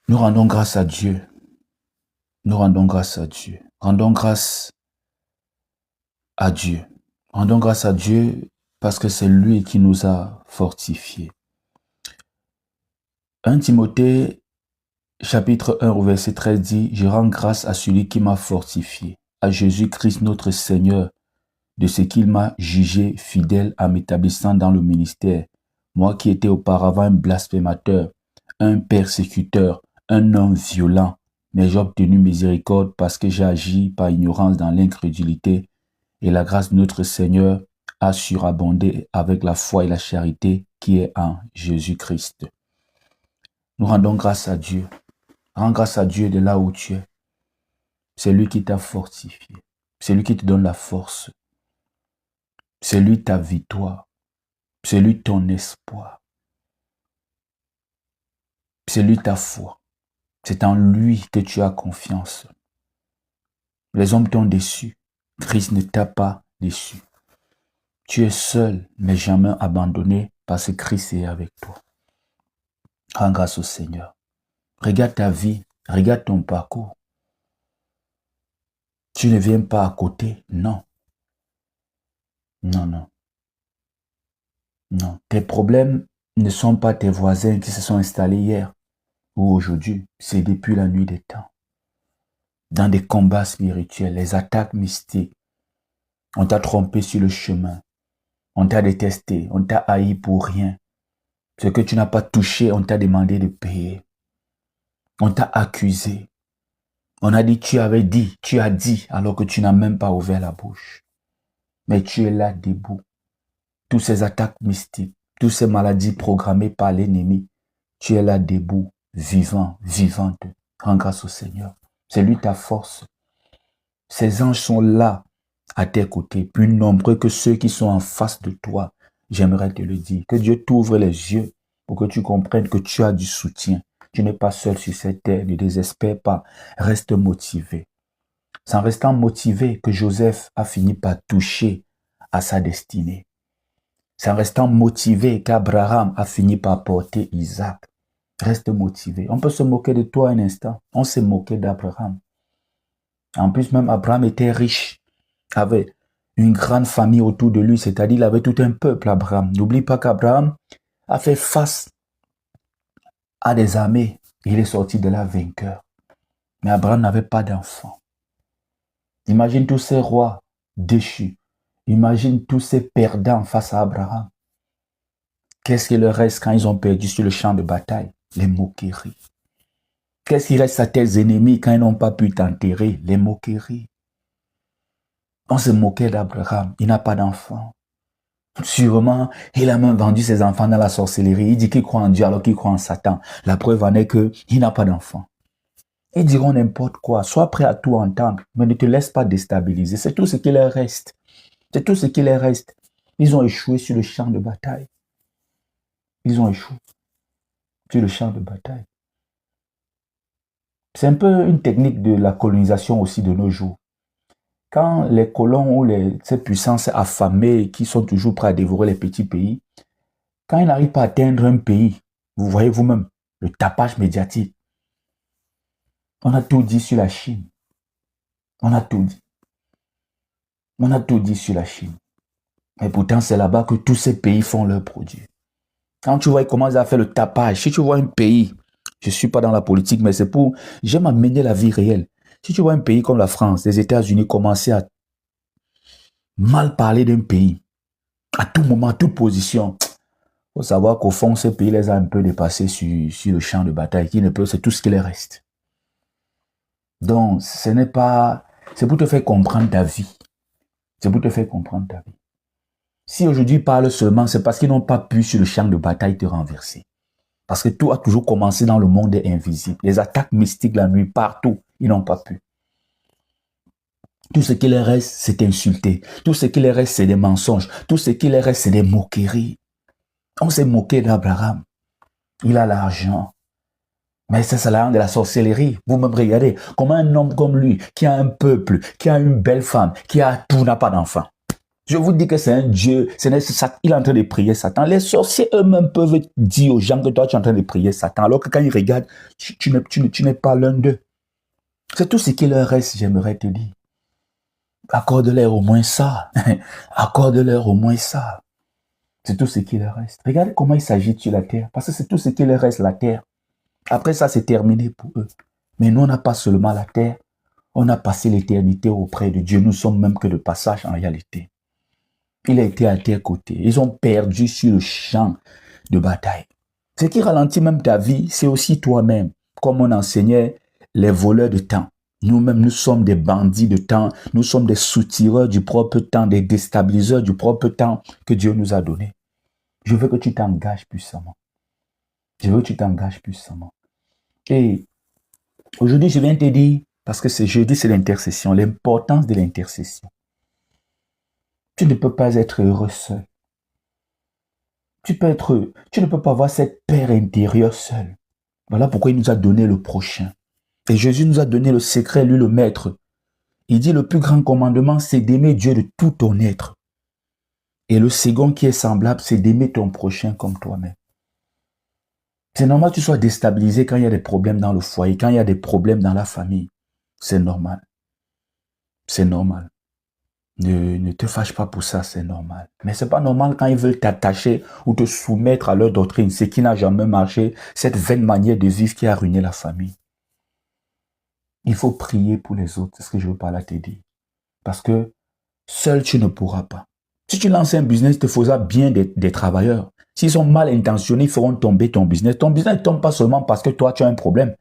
Nous rendons grâce à Dieu. Nous rendons grâce à Dieu. Rendons grâce à Dieu. Rendons grâce à Dieu parce que c'est lui qui nous a fortifiés. 1 Timothée chapitre 1 au verset 13 dit « Je rends grâce à celui qui m'a fortifié, à Jésus-Christ notre Seigneur, de ce qu'il m'a jugé fidèle en m'établissant dans le ministère, moi qui étais auparavant un blasphémateur, un persécuteur, un homme violent, mais j'ai obtenu miséricorde parce que j'ai agi par ignorance dans l'incrédulité, et la grâce de notre Seigneur a surabondé avec la foi et la charité qui est en Jésus-Christ. » Nous rendons grâce à Dieu. Rends grâce à Dieu de là où tu es. C'est lui qui t'a fortifié. C'est lui qui te donne la force. C'est lui ta victoire. C'est lui ton espoir. C'est lui ta foi. C'est en lui que tu as confiance. Les hommes t'ont déçu. Christ ne t'a pas déçu. Tu es seul, mais jamais abandonné parce que Christ est avec toi. Rends grâce au Seigneur. Regarde ta vie. Regarde ton parcours. Tu ne viens pas à côté. Non. Non, non. Non. Tes problèmes ne sont pas tes voisins qui se sont installés hier ou aujourd'hui. C'est depuis la nuit des temps. Dans des combats spirituels, les attaques mystiques. On t'a trompé sur le chemin. On t'a détesté. On t'a haï pour rien. Ce que tu n'as pas touché, on t'a demandé de payer. On t'a accusé. On a dit, tu avais dit, tu as dit, alors que tu n'as même pas ouvert la bouche. Mais tu es là debout. Toutes ces attaques mystiques, toutes ces maladies programmées par l'ennemi, tu es là debout, vivant, vivante. Rends grâce au Seigneur. C'est lui ta force. Ces anges sont là, à tes côtés, plus nombreux que ceux qui sont en face de toi. J'aimerais te le dire. Que Dieu t'ouvre les yeux pour que tu comprennes que tu as du soutien. Tu n'es pas seul sur cette terre, ne désespère pas. Reste motivé. C'est en restant motivé que Joseph a fini par toucher à sa destinée. C'est en restant motivé qu'Abraham a fini par porter Isaac. Reste motivé. On peut se moquer de toi un instant. On s'est moqué d'Abraham. En plus, même Abraham était riche, avait une grande famille autour de lui, c'est-à-dire il avait tout un peuple, Abraham. N'oublie pas qu'Abraham a fait face à des armées. Il est sorti de là vainqueur. Mais Abraham n'avait pas d'enfant. Imagine tous ces rois déchus. Imagine tous ces perdants face à Abraham. Qu'est-ce qui leur reste quand ils ont perdu sur le champ de bataille? Les moqueries. Qu'est-ce qui reste à tes ennemis quand ils n'ont pas pu t'enterrer? Les moqueries. On se moquait d'Abraham. Il n'a pas d'enfant. Sûrement, il a même vendu ses enfants dans la sorcellerie. Il dit qu'il croit en Dieu alors qu'il croit en Satan. La preuve en est qu'il n'a pas d'enfant. Ils diront n'importe quoi. Sois prêt à tout entendre, mais ne te laisse pas déstabiliser. C'est tout ce qui leur reste. C'est tout ce qui leur reste. Ils ont échoué sur le champ de bataille. Ils ont échoué sur le champ de bataille. C'est un peu une technique de la colonisation aussi de nos jours. Quand les colons ou ces puissances affamées qui sont toujours prêts à dévorer les petits pays, quand ils n'arrivent pas à atteindre un pays, vous voyez vous-même, le tapage médiatique. On a tout dit sur la Chine. On a tout dit. On a tout dit sur la Chine. Mais pourtant, c'est là-bas que tous ces pays font leurs produits. Quand tu vois, ils commencent à faire le tapage. Si tu vois un pays, je ne suis pas dans la politique, mais c'est pour... J'aime amener la vie réelle. Si tu vois un pays comme la France, les États-Unis commencer à mal parler d'un pays, à tout moment, à toute position, il faut savoir qu'au fond, ce pays les a un peu dépassés sur le champ de bataille. Qui ne peut, c'est tout ce qui les reste. Donc, ce n'est pas... C'est pour te faire comprendre ta vie. C'est pour te faire comprendre ta vie. Si aujourd'hui ils parlent seulement, c'est parce qu'ils n'ont pas pu sur le champ de bataille te renverser. Parce que tout a toujours commencé dans le monde invisible. Les attaques mystiques la nuit, partout, ils n'ont pas pu. Tout ce qui leur reste, c'est insulter. Tout ce qui leur reste, c'est des mensonges. Tout ce qui leur reste, c'est des moqueries. On s'est moqué d'Abraham. Il a l'argent. Mais ça, c'est l'argent de la sorcellerie. Vous-même regardez comment un homme comme lui, qui a un peuple, qui a une belle femme, qui a tout, n'a pas d'enfant. Je vous dis que c'est un Dieu, il est en train de prier Satan. Les sorciers eux-mêmes peuvent dire aux gens que toi, tu es en train de prier Satan, alors que quand ils regardent, tu n'es pas l'un d'eux. C'est tout ce qui leur reste, j'aimerais te dire. Accorde-leur au moins ça. Accorde-leur au moins ça. C'est tout ce qui leur reste. Regardez comment il s'agit sur la terre, parce que c'est tout ce qui leur reste, la terre. Après ça, c'est terminé pour eux. Mais nous, on n'a pas seulement la terre, on a passé l'éternité auprès de Dieu. Nous sommes même que de passage en réalité. Il a été à tes côtés. Ils ont perdu sur le champ de bataille. Ce qui ralentit même ta vie, c'est aussi toi-même. Comme on enseignait les voleurs de temps. Nous-mêmes, nous sommes des bandits de temps. Nous sommes des soutireurs du propre temps, des déstabiliseurs du propre temps que Dieu nous a donné. Je veux que tu t'engages puissamment. Je veux que tu t'engages puissamment. Et aujourd'hui, je viens te dire, parce que c'est jeudi, c'est l'intercession, l'importance de l'intercession. Tu ne peux pas être heureux seul. Tu ne peux pas avoir cette paix intérieure seul. Voilà pourquoi il nous a donné le prochain. Et Jésus nous a donné le secret, lui le maître. Il dit le plus grand commandement, c'est d'aimer Dieu de tout ton être. Et le second qui est semblable, c'est d'aimer ton prochain comme toi-même. C'est normal que tu sois déstabilisé quand il y a des problèmes dans le foyer, quand il y a des problèmes dans la famille. C'est normal. C'est normal. Ne te fâche pas pour ça, c'est normal. Mais c'est pas normal quand ils veulent t'attacher ou te soumettre à leur doctrine, ce qui n'a jamais marché, cette vaine manière de vivre qui a ruiné la famille. Il faut prier pour les autres, c'est ce que je veux pas là te dire. Parce que seul tu ne pourras pas. Si tu lances un business, il te faudra bien des travailleurs. S'ils sont mal intentionnés, ils feront tomber ton business. Ton business ne tombe pas seulement parce que toi tu as un problème.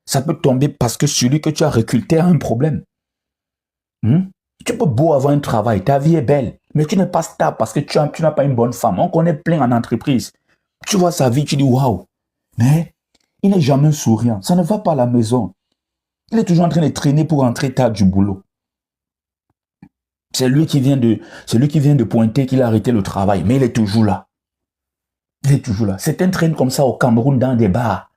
Ça peut tomber parce que celui que tu as recruté a un problème. Tu peux beau avoir un travail, ta vie est belle, mais tu n'es pas stable parce que tu n'as pas une bonne femme. On connaît plein en entreprise. Tu vois sa vie, tu dis waouh. Mais il n'est jamais souriant. Ça ne va pas à la maison. Il est toujours en train de traîner pour rentrer tard du boulot. C'est lui qui vient de pointer qu'il a arrêté le travail, mais il est toujours là. Il est toujours là. Certains traînent comme ça au Cameroun dans des bars.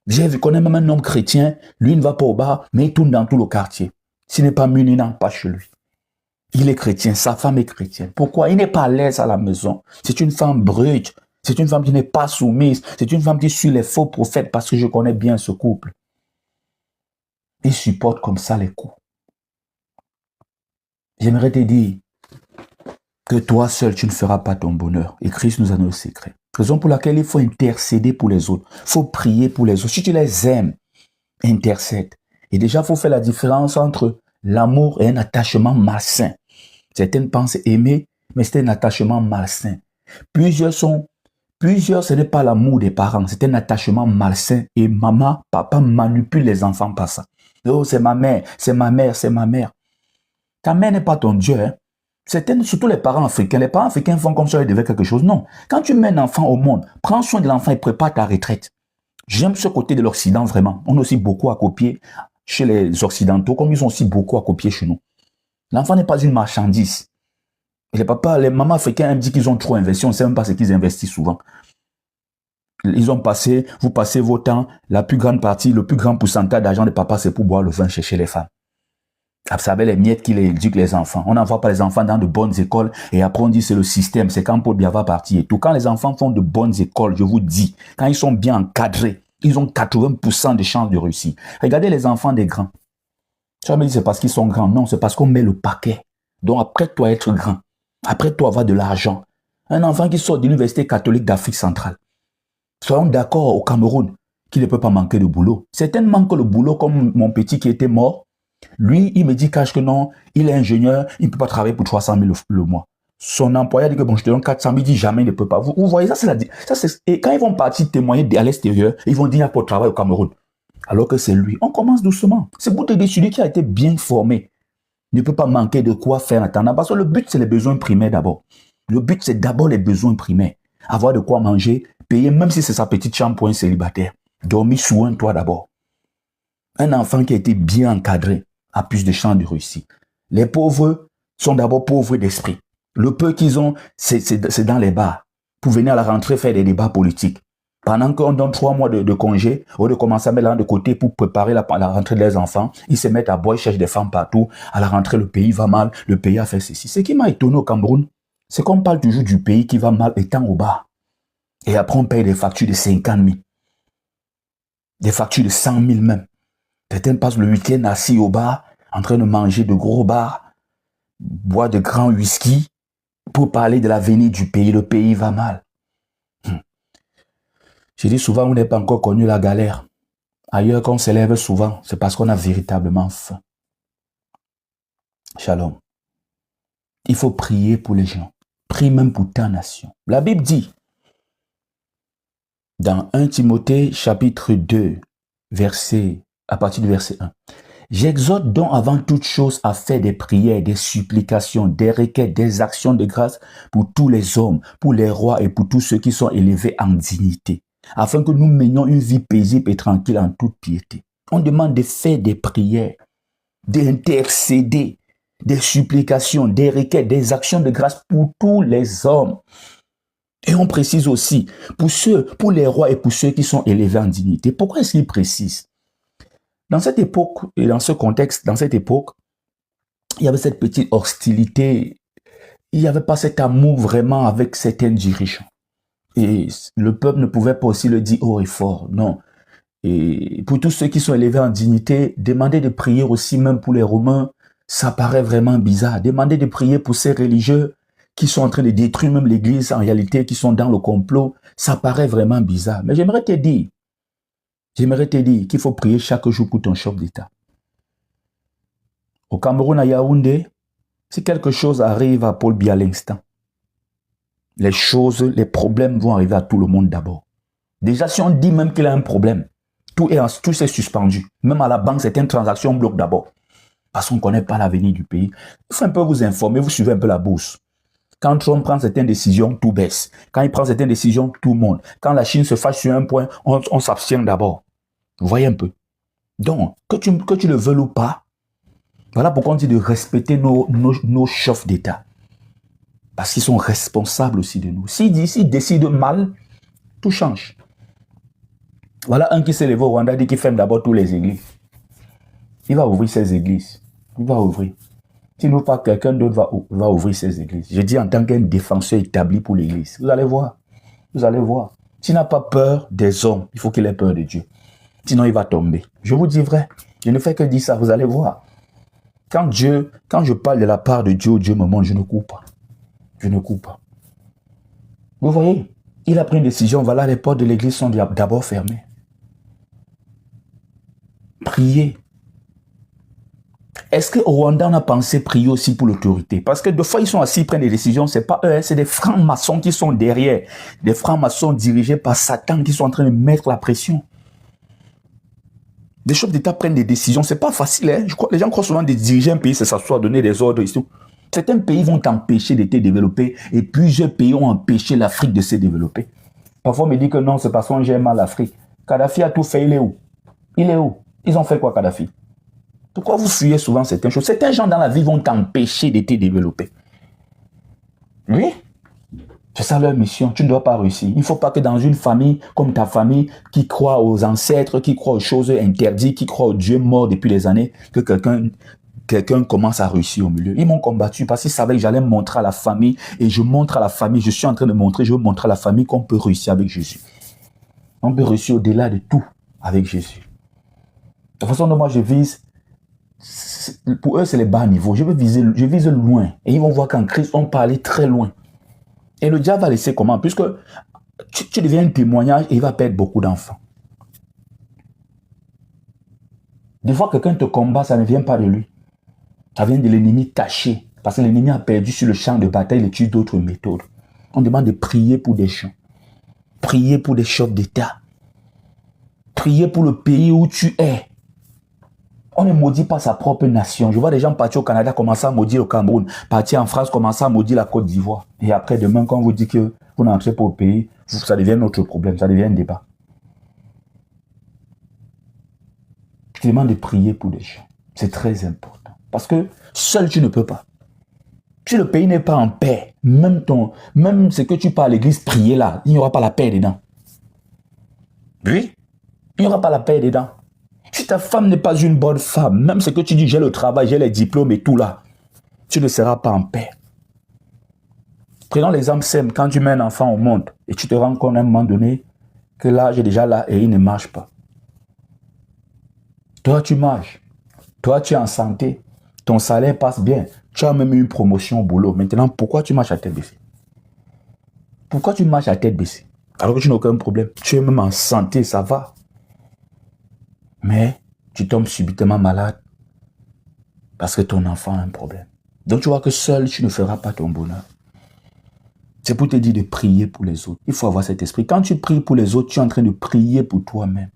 Je connais même un homme chrétien, lui il ne va pas au bar, mais il tourne dans tout le quartier. S'il n'est pas muni, il n'entre pas chez lui. Il est chrétien, sa femme est chrétienne. Pourquoi? Il n'est pas à l'aise à la maison. C'est une femme brute. C'est une femme qui n'est pas soumise. C'est une femme qui suit les faux prophètes parce que je connais bien ce couple. Il supporte comme ça les coups. J'aimerais te dire que toi seul, tu ne feras pas ton bonheur. Et Christ nous a donné le secret. Raison pour laquelle il faut intercéder pour les autres. Il faut prier pour les autres. Si tu les aimes, intercède. Et déjà, il faut faire la différence entre l'amour et un attachement malsain. Certaines pensent aimer, mais c'est un attachement malsain. Plusieurs, ce n'est pas l'amour des parents, c'est un attachement malsain. Et maman, papa manipulent les enfants par ça. Oh, c'est ma mère, c'est ma mère, c'est ma mère. Ta mère n'est pas ton Dieu. Hein. Surtout les parents africains font comme ça, ils devaient quelque chose. Non. Quand tu mets un enfant au monde, prends soin de l'enfant et prépare ta retraite. J'aime ce côté de l'Occident vraiment. On a aussi beaucoup à copier chez les Occidentaux, comme ils ont aussi beaucoup à copier chez nous. L'enfant n'est pas une marchandise. Et les mamans africains aiment dire qu'ils ont trop investi. On ne sait même pas ce qu'ils investissent souvent. Vous passez vos temps, la plus grande partie, le plus grand pourcentage d'argent de papa, c'est pour boire le vin chez les femmes. Vous savez, les miettes qui éduquent les enfants. On n'envoie pas les enfants dans de bonnes écoles et après on dit c'est le système, c'est quand Paul Biya va partir et tout. Quand les enfants font de bonnes écoles, je vous dis, quand ils sont bien encadrés, ils ont 80% de chances de réussir. Regardez les enfants des grands. Tu vas me dire c'est parce qu'ils sont grands. Non, c'est parce qu'on met le paquet. Donc après toi être grand, après toi avoir de l'argent, un enfant qui sort de l'université catholique d'Afrique centrale, soyons d'accord au Cameroun qu'il ne peut pas manquer de boulot. Certains manquent le boulot comme mon petit qui était mort. Lui, il me dit cache que non, il est ingénieur, il ne peut pas travailler pour 300 000 le mois. Son employeur dit que bon, je te donne 400 000, il dit jamais il ne peut pas. Vous voyez, et quand ils vont partir témoigner à l'extérieur, ils vont dire il n'y a pas de travail au Cameroun. Alors que c'est lui. On commence doucement. C'est pour te dire, celui qui a été bien formé ne peut pas manquer de quoi faire en attendant. Parce que le but, c'est les besoins primaires d'abord. Le but, c'est d'abord les besoins primaires. Avoir de quoi manger, payer, même si c'est sa petite chambre pour un célibataire. Dormir sous un toit d'abord. Un enfant qui a été bien encadré a plus de chances de réussir. Les pauvres sont d'abord pauvres d'esprit. Le peu qu'ils ont, c'est dans les bars. Pour venir à la rentrée faire des débats politiques. Pendant qu'on donne 3 mois de congé, au lieu de commencer à mettre l'argent de côté pour préparer la rentrée des enfants, ils se mettent à boire, ils cherchent des femmes partout. À la rentrée, le pays va mal, le pays a fait ceci. Ce qui m'a étonné au Cameroun, c'est qu'on parle toujours du pays qui va mal étant au bas. Et après, on paye des factures de 50 000. Des factures de 100 000 même. Certains passent le week-end assis au bar, en train de manger de gros bars, boire de grands whisky, pour parler de l'avenir du pays. Le pays va mal. Je dis souvent, on n'est pas encore connu la galère. Ailleurs, quand on s'élève souvent, c'est parce qu'on a véritablement faim. Shalom. Il faut prier pour les gens. Prie même pour ta nation. La Bible dit, dans 1 Timothée chapitre 2, à partir du verset 1, « J'exhorte donc avant toute chose à faire des prières, des supplications, des requêtes, des actions de grâce pour tous les hommes, pour les rois et pour tous ceux qui sont élevés en dignité, afin que nous menions une vie paisible et tranquille en toute piété. » On demande de faire des prières, d'intercéder, des supplications, des requêtes, des actions de grâce pour tous les hommes. Et on précise aussi, pour les rois et pour ceux qui sont élevés en dignité. Pourquoi est-ce qu'il précise? Dans cette époque, et dans ce contexte, dans cette époque, il y avait cette petite hostilité, il n'y avait pas cet amour vraiment avec certains dirigeants. Et le peuple ne pouvait pas aussi le dire haut et fort, non. Et pour tous ceux qui sont élevés en dignité, demander de prier aussi même pour les Romains, ça paraît vraiment bizarre. Demander de prier pour ces religieux qui sont en train de détruire même l'église en réalité, qui sont dans le complot, ça paraît vraiment bizarre. Mais j'aimerais te dire qu'il faut prier chaque jour pour ton chef d'État. Au Cameroun, à Yaoundé, si quelque chose arrive à Paul Biya à l'instant, les problèmes vont arriver à tout le monde d'abord. Déjà, si on dit même qu'il a un problème, tout s'est suspendu. Même à la banque, certaines transactions bloquent d'abord. Parce qu'on ne connaît pas l'avenir du pays. Il faut un peu vous informer, vous suivez un peu la bourse. Quand Trump prend certaines décisions, tout baisse. Quand il prend certaines décisions, tout monte. Quand la Chine se fâche sur un point, on s'abstient d'abord. Vous voyez un peu. Donc, que tu le veuilles ou pas, voilà pourquoi on dit de respecter nos chefs d'État. Parce qu'ils sont responsables aussi de nous. S'ils décident mal, tout change. Voilà un qui s'est levé au Rwanda, dit qu'il ferme d'abord toutes les églises. Il va ouvrir ses églises. Il va ouvrir. Sinon, pas quelqu'un d'autre va ouvrir ses églises. Je dis en tant qu'un défenseur établi pour l'église. Vous allez voir. Vous allez voir. S'il n'a pas peur des hommes, il faut qu'il ait peur de Dieu. Sinon, il va tomber. Je vous dis vrai. Je ne fais que dire ça. Vous allez voir. Quand je parle de la part de Dieu, Dieu me montre, je ne coupe pas. Je ne coupe pas. Vous voyez, il a pris une décision. Voilà, les portes de l'église sont d'abord fermées. Priez. Est-ce qu'au Rwanda, on a pensé prier aussi pour l'autorité? Parce que des fois, ils sont assis, ils prennent des décisions. Ce n'est pas eux, c'est des francs-maçons qui sont derrière. Des francs-maçons dirigés par Satan qui sont en train de mettre la pression. Des chefs d'État prennent des décisions. Ce n'est pas facile. Hein? Les gens croient souvent de diriger un pays, c'est s'asseoir, donner des ordres. Certains pays vont t'empêcher de te développer et plusieurs pays ont empêché l'Afrique de se développer. Parfois, on me dit que non, c'est parce qu'on gère mal l'Afrique. Kadhafi a tout fait, il est où? Il est où? Ils ont fait quoi, Kadhafi? Pourquoi vous fuyez souvent certaines choses? Certains gens dans la vie vont t'empêcher de te développer. Oui? C'est ça leur mission. Tu ne dois pas réussir. Il ne faut pas que dans une famille comme ta famille, qui croit aux ancêtres, qui croit aux choses interdites, qui croit aux dieux morts depuis des années, que quelqu'un commence à réussir au milieu. Ils m'ont combattu parce qu'ils savaient que j'allais montrer à la famille et je montre à la famille, je suis en train de montrer, je veux montrer à la famille qu'on peut réussir avec Jésus. On peut réussir au-delà de tout avec Jésus. De toute façon, moi je vise, pour eux c'est les bas niveaux, je vise loin et ils vont voir qu'en Christ on peut aller très loin. Et le diable va laisser comment? Puisque tu deviens un témoignage et il va perdre beaucoup d'enfants. Des fois quelqu'un te combat, ça ne vient pas de lui. Ça vient de l'ennemi caché. Parce que l'ennemi a perdu sur le champ de bataille, il utilise d'autres méthodes. On demande de prier pour des gens. Prier pour des chefs d'État. Prier pour le pays où tu es. On ne maudit pas sa propre nation. Je vois des gens partir au Canada, commencer à maudire le Cameroun. Partir en France, commencer à maudire la Côte d'Ivoire. Et après, demain, quand on vous dit que vous n'entrez pas au pays, ça devient notre problème, ça devient un débat. Je demande de prier pour des gens. C'est très important. Parce que seul, tu ne peux pas. Si le pays n'est pas en paix, même ce que tu parles à l'église, prier là, il n'y aura pas la paix dedans. Oui, il n'y aura pas la paix dedans. Si ta femme n'est pas une bonne femme, même ce que tu dis, j'ai le travail, j'ai les diplômes et tout là, tu ne seras pas en paix. Prenons l'exemple simple, quand tu mets un enfant au monde et tu te rends compte à un moment donné que l'âge est déjà là et il ne marche pas. Toi, tu marches. Toi, tu es en santé. Ton salaire passe bien. Tu as même eu une promotion au boulot. Maintenant, pourquoi tu marches à tête baissée? Pourquoi tu marches à tête baissée? Alors que tu n'as aucun problème. Tu es même en santé, ça va. Mais tu tombes subitement malade parce que ton enfant a un problème. Donc, tu vois que seul, tu ne feras pas ton bonheur. C'est pour te dire de prier pour les autres. Il faut avoir cet esprit. Quand tu pries pour les autres, tu es en train de prier pour toi-même.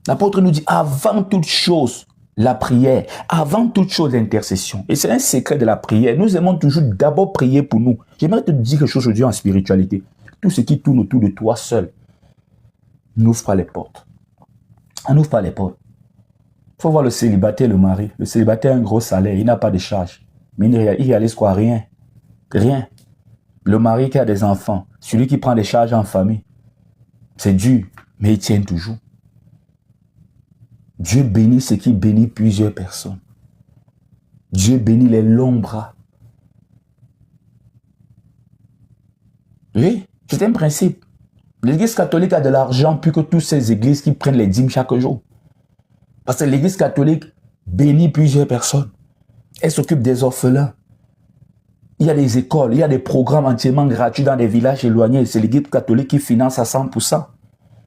L'apôtre nous dit, avant toute chose, la prière. Avant toute chose, l'intercession. Et c'est un secret de la prière. Nous aimons toujours d'abord prier pour nous. J'aimerais te dire quelque chose aujourd'hui en spiritualité. Tout ce qui tourne autour de toi seul n'ouvre pas les portes. On n'ouvre pas les portes. Il faut voir le célibataire et le mari. Le célibataire a un gros salaire, il n'a pas de charge. Mais il réalise quoi? Rien. Rien. Le mari qui a des enfants, celui qui prend des charges en famille, c'est dur, mais il tient toujours. Dieu bénit ceux qui bénit plusieurs personnes. Dieu bénit les longs bras. Oui, c'est un principe. L'église catholique a de l'argent plus que toutes ces églises qui prennent les dîmes chaque jour. Parce que l'église catholique bénit plusieurs personnes. Elle s'occupe des orphelins. Il y a des écoles, il y a des programmes entièrement gratuits dans des villages éloignés. C'est l'église catholique qui finance à 100%.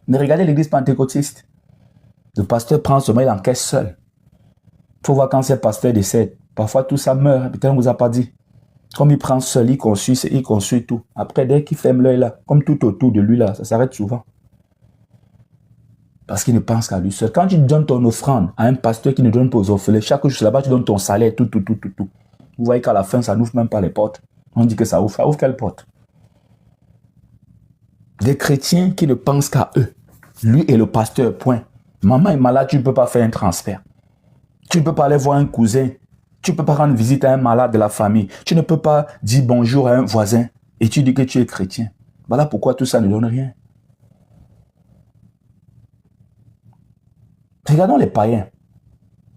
Mais regardez l'église pentecôtiste. Le pasteur prend seulement, il encaisse seul. Il faut voir quand ces pasteurs décèdent. Parfois tout ça meurt, peut-être on ne vous a pas dit. Comme il prend seul, il construit tout. Après, dès qu'il ferme l'œil là, comme tout autour de lui là, ça s'arrête souvent. Parce qu'il ne pense qu'à lui seul. Quand tu donnes ton offrande à un pasteur qui ne donne pas aux orphelins, chaque jour là-bas, tu donnes ton salaire, tout. Vous voyez qu'à la fin, ça n'ouvre même pas les portes. On dit que ça ouvre. Ça ouvre quelle porte? Des chrétiens qui ne pensent qu'à eux. Lui et le pasteur, point. Maman est malade, tu ne peux pas faire un transfert. Tu ne peux pas aller voir un cousin. Tu ne peux pas rendre visite à un malade de la famille. Tu ne peux pas dire bonjour à un voisin et tu dis que tu es chrétien. Voilà pourquoi tout ça ne donne rien. Regardons les païens.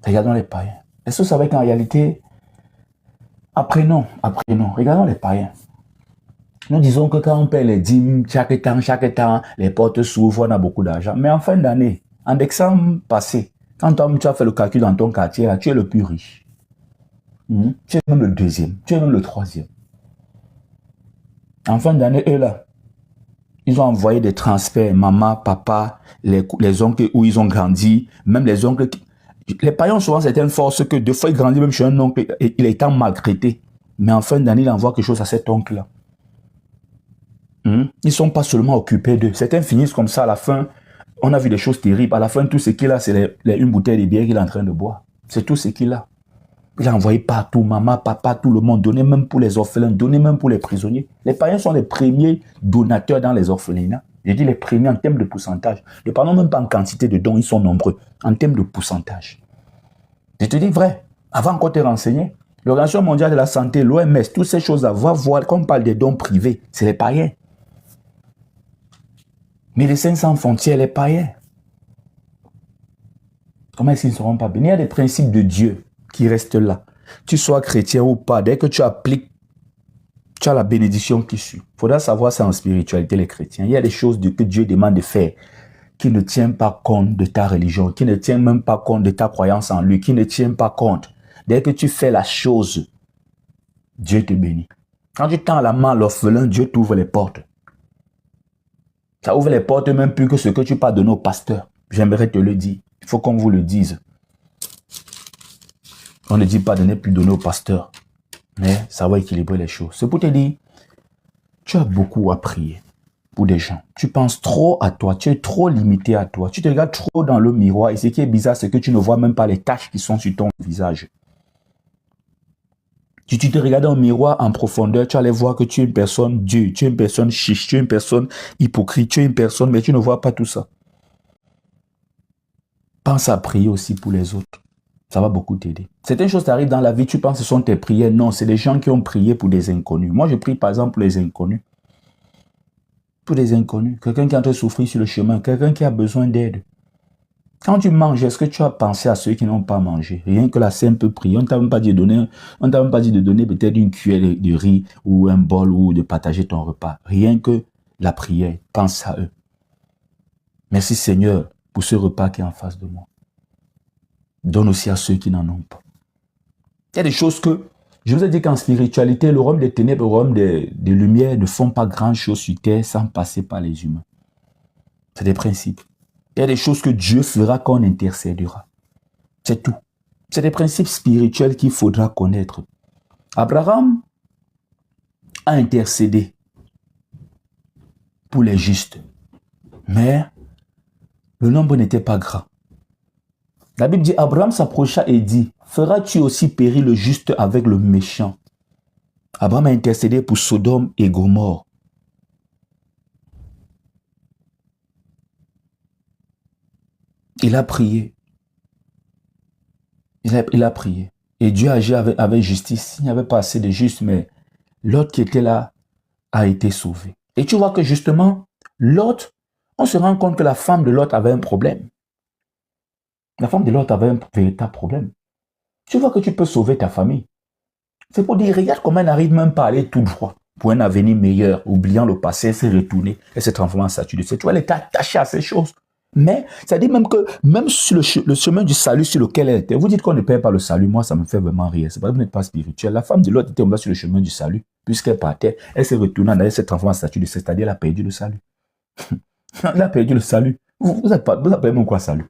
Regardons les païens. Est-ce que vous savez qu'en réalité, apprenons. Regardons les païens. Nous disons que quand on paie les dîmes, chaque temps, les portes s'ouvrent, on a beaucoup d'argent. Mais en fin d'année, en décembre passé, quand tu as fait le calcul dans ton quartier, là, tu es le plus riche. Tu es même le deuxième, tu es même le troisième. En fin d'année, eux là, ils ont envoyé des transferts, maman, papa, les oncles où ils ont grandi, même les oncles. Les païens ont souvent certaines forces que deux fois ils grandissent même chez un oncle, et il est étant maltraité. Mais en fin d'année, il envoie quelque chose à cet oncle-là. Ils ne sont pas seulement occupés d'eux. Certains finissent comme ça à la fin. On a vu des choses terribles. À la fin, tout ce qu'il a, c'est une bouteille de bière qu'il est en train de boire. C'est tout ce qu'il a. Il a envoyé partout, maman, papa, tout le monde, donné même pour les orphelins, donné même pour les prisonniers. Les païens sont les premiers donateurs dans les orphelinats. Je dis les premiers en termes de pourcentage. Ne parlons même pas en quantité de dons, ils sont nombreux. En termes de pourcentage. Je te dis vrai, avant qu'on te renseigner, l'Organisation mondiale de la santé, l'OMS, toutes ces choses-là, va voir, quand on parle des dons privés, c'est les païens. Médecins sans frontières, les païens. Comment est-ce qu'ils ne seront pas bénis? Il y a des principes de Dieu qui restent là. Tu sois chrétien ou pas, dès que tu appliques, tu as la bénédiction qui suit. Il faudra savoir ça en spiritualité, les chrétiens. Il y a des choses que Dieu demande de faire qui ne tiennent pas compte de ta religion, qui ne tiennent même pas compte de ta croyance en lui, qui ne tiennent pas compte. Dès que tu fais la chose, Dieu te bénit. Quand tu tends la main à l'orphelin, Dieu t'ouvre les portes. Ça ouvre les portes même plus que ce que tu peux donner au pasteur. J'aimerais te le dire. Il faut qu'on vous le dise. On ne dit pas de ne plus donner au pasteur. Mais ça va équilibrer les choses. C'est pour te dire, tu as beaucoup à prier pour des gens. Tu penses trop à toi. Tu es trop limité à toi. Tu te regardes trop dans le miroir. Et ce qui est bizarre, c'est que tu ne vois même pas les taches qui sont sur ton visage. Si tu te regardes dans le miroir en profondeur, tu allais voir que tu es une personne dure, tu es une personne chiche, tu es une personne hypocrite, tu es une personne, mais tu ne vois pas tout ça. Pense à prier aussi pour les autres. Ça va beaucoup t'aider. Certaines choses t'arrivent dans la vie, tu penses que ce sont tes prières. Non, c'est des gens qui ont prié pour des inconnus. Moi, je prie par exemple pour les inconnus. Pour des inconnus, quelqu'un qui est en train de souffrir sur le chemin, quelqu'un qui a besoin d'aide. Quand tu manges, est-ce que tu as pensé à ceux qui n'ont pas mangé? Rien que la simple prière. On ne t'a même pas dit de donner, on t'a même pas dit de donner peut-être une cuillère de riz ou un bol ou de partager ton repas. Rien que la prière. Pense à eux. Merci Seigneur pour ce repas qui est en face de moi. Donne aussi à ceux qui n'en ont pas. Il y a des choses que, je vous ai dit qu'en spiritualité, le royaume des ténèbres, le royaume des lumières ne font pas grand-chose sur terre sans passer par les humains. C'est des principes. Il y a des choses que Dieu fera quand on intercédera. C'est tout. C'est des principes spirituels qu'il faudra connaître. Abraham a intercédé pour les justes. Mais le nombre n'était pas grand. La Bible dit, Abraham s'approcha et dit, feras-tu aussi périr le juste avec le méchant? Abraham a intercédé pour Sodome et Gomorrhe. Il a prié. Il a prié. Et Dieu agit avec justice. Il n'y avait pas assez de justes, mais l'autre qui était là a été sauvé. Et tu vois que justement, l'autre, on se rend compte que la femme de l'autre avait un problème. La femme de l'autre avait un véritable problème. Tu vois que tu peux sauver ta famille. C'est pour dire, regarde comment elle n'arrive même pas à aller tout droit pour un avenir meilleur, oubliant le passé, elle s'est retournée, elle s'est transformée en statue de Dieu. Tu vois, elle est attachée à ces choses. Mais ça dit même que, même sur le chemin du salut sur lequel elle était, vous dites qu'on ne perd pas le salut, moi ça me fait vraiment rire. C'est pas que vous n'êtes pas spirituel. La femme de l'autre était sur le chemin du salut, puisqu'elle partait, elle s'est retournée, elle s'est transformée en statue de Dieu, c'est-à-dire elle a perdu le salut. Elle a perdu le salut. Vous appelez même quoi salut?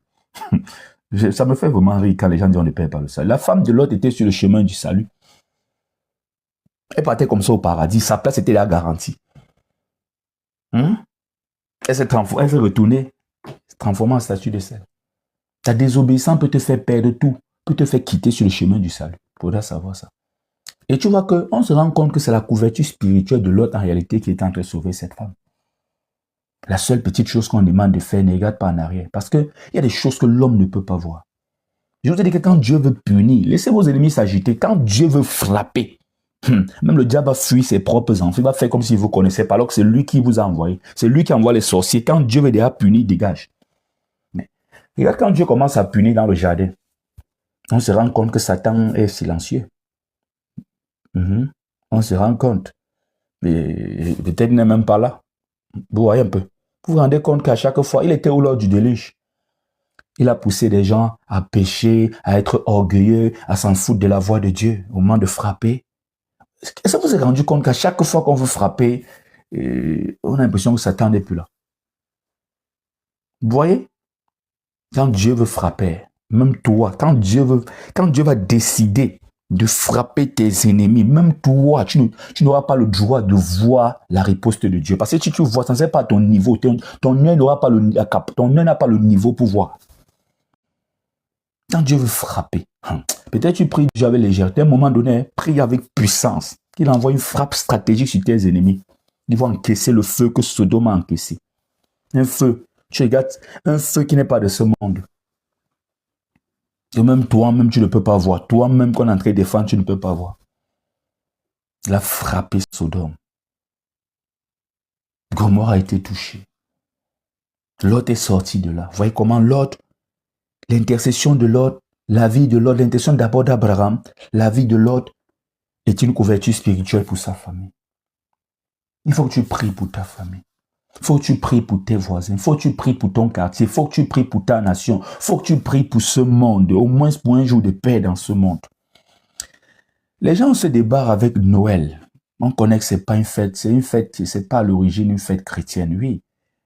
Ça me fait vraiment rire quand les gens disent on ne perd pas le salut. La femme de l'autre était sur le chemin du salut. Elle partait comme ça au paradis. Sa place était la garantie. Elle s'est retournée, transformée en statue de sel. Ta désobéissance peut te faire perdre tout, peut te faire quitter sur le chemin du salut. Il faudra savoir ça. Et tu vois qu'on se rend compte que c'est la couverture spirituelle de l'autre en réalité qui est en train de sauver cette femme. La seule petite chose qu'on demande de faire, ne regarde pas en arrière. Parce qu'il y a des choses que l'homme ne peut pas voir. Je vous ai dit que quand Dieu veut punir, laissez vos ennemis s'agiter. Quand Dieu veut frapper, même le diable va fuir ses propres enfants. Il va faire comme s'il ne vous connaissait pas, alors que c'est lui qui vous a envoyé. C'est lui qui envoie les sorciers. Quand Dieu veut déjà punir, il dégage. Mais regarde, quand Dieu commence à punir dans le jardin, on se rend compte que Satan est silencieux. On se rend compte. Mais peut-être il n'est même pas là. Vous voyez un peu. Vous vous rendez compte qu'à chaque fois, il était où lors du déluge? Il a poussé des gens à pécher, à être orgueilleux, à s'en foutre de la voix de Dieu au moment de frapper. Est-ce que vous vous êtes rendu compte qu'à chaque fois qu'on veut frapper, on a l'impression que Satan n'est plus là? Vous voyez? Quand Dieu veut frapper, même toi, quand Dieu va décider de frapper tes ennemis, même toi, tu n'auras pas le droit de voir la riposte de Dieu. Parce que si tu vois, ça ne sert pas à ton niveau. Ton œil n'aura pas n'a pas le niveau pour voir. Quand Dieu veut frapper, peut-être tu pries Dieu avec légèreté. À un moment donné, prie avec puissance. Il envoie une frappe stratégique sur tes ennemis. Ils vont encaisser le feu que Sodome a encaissé. Un feu, tu regardes, un feu qui n'est pas de ce monde. Et même toi-même, tu ne peux pas voir. Toi-même qu'on est en train de défendre, tu ne peux pas voir. Il a frappé Sodome. Gomorrhe a été touché. L'autre est sorti de là. Vous voyez comment l'autre, l'intercession de l'autre, la vie de l'autre, l'intercession d'abord d'Abraham, la vie de l'autre est une couverture spirituelle pour sa famille. Il faut que tu pries pour ta famille. Il faut que tu pries pour tes voisins. Il faut que tu pries pour ton quartier. Il faut que tu pries pour ta nation. Il faut que tu pries pour ce monde, au moins pour un jour de paix dans ce monde. Les gens se débarrent avec Noël. On connaît que ce n'est pas une fête, c'est pas à l'origine une fête chrétienne, oui.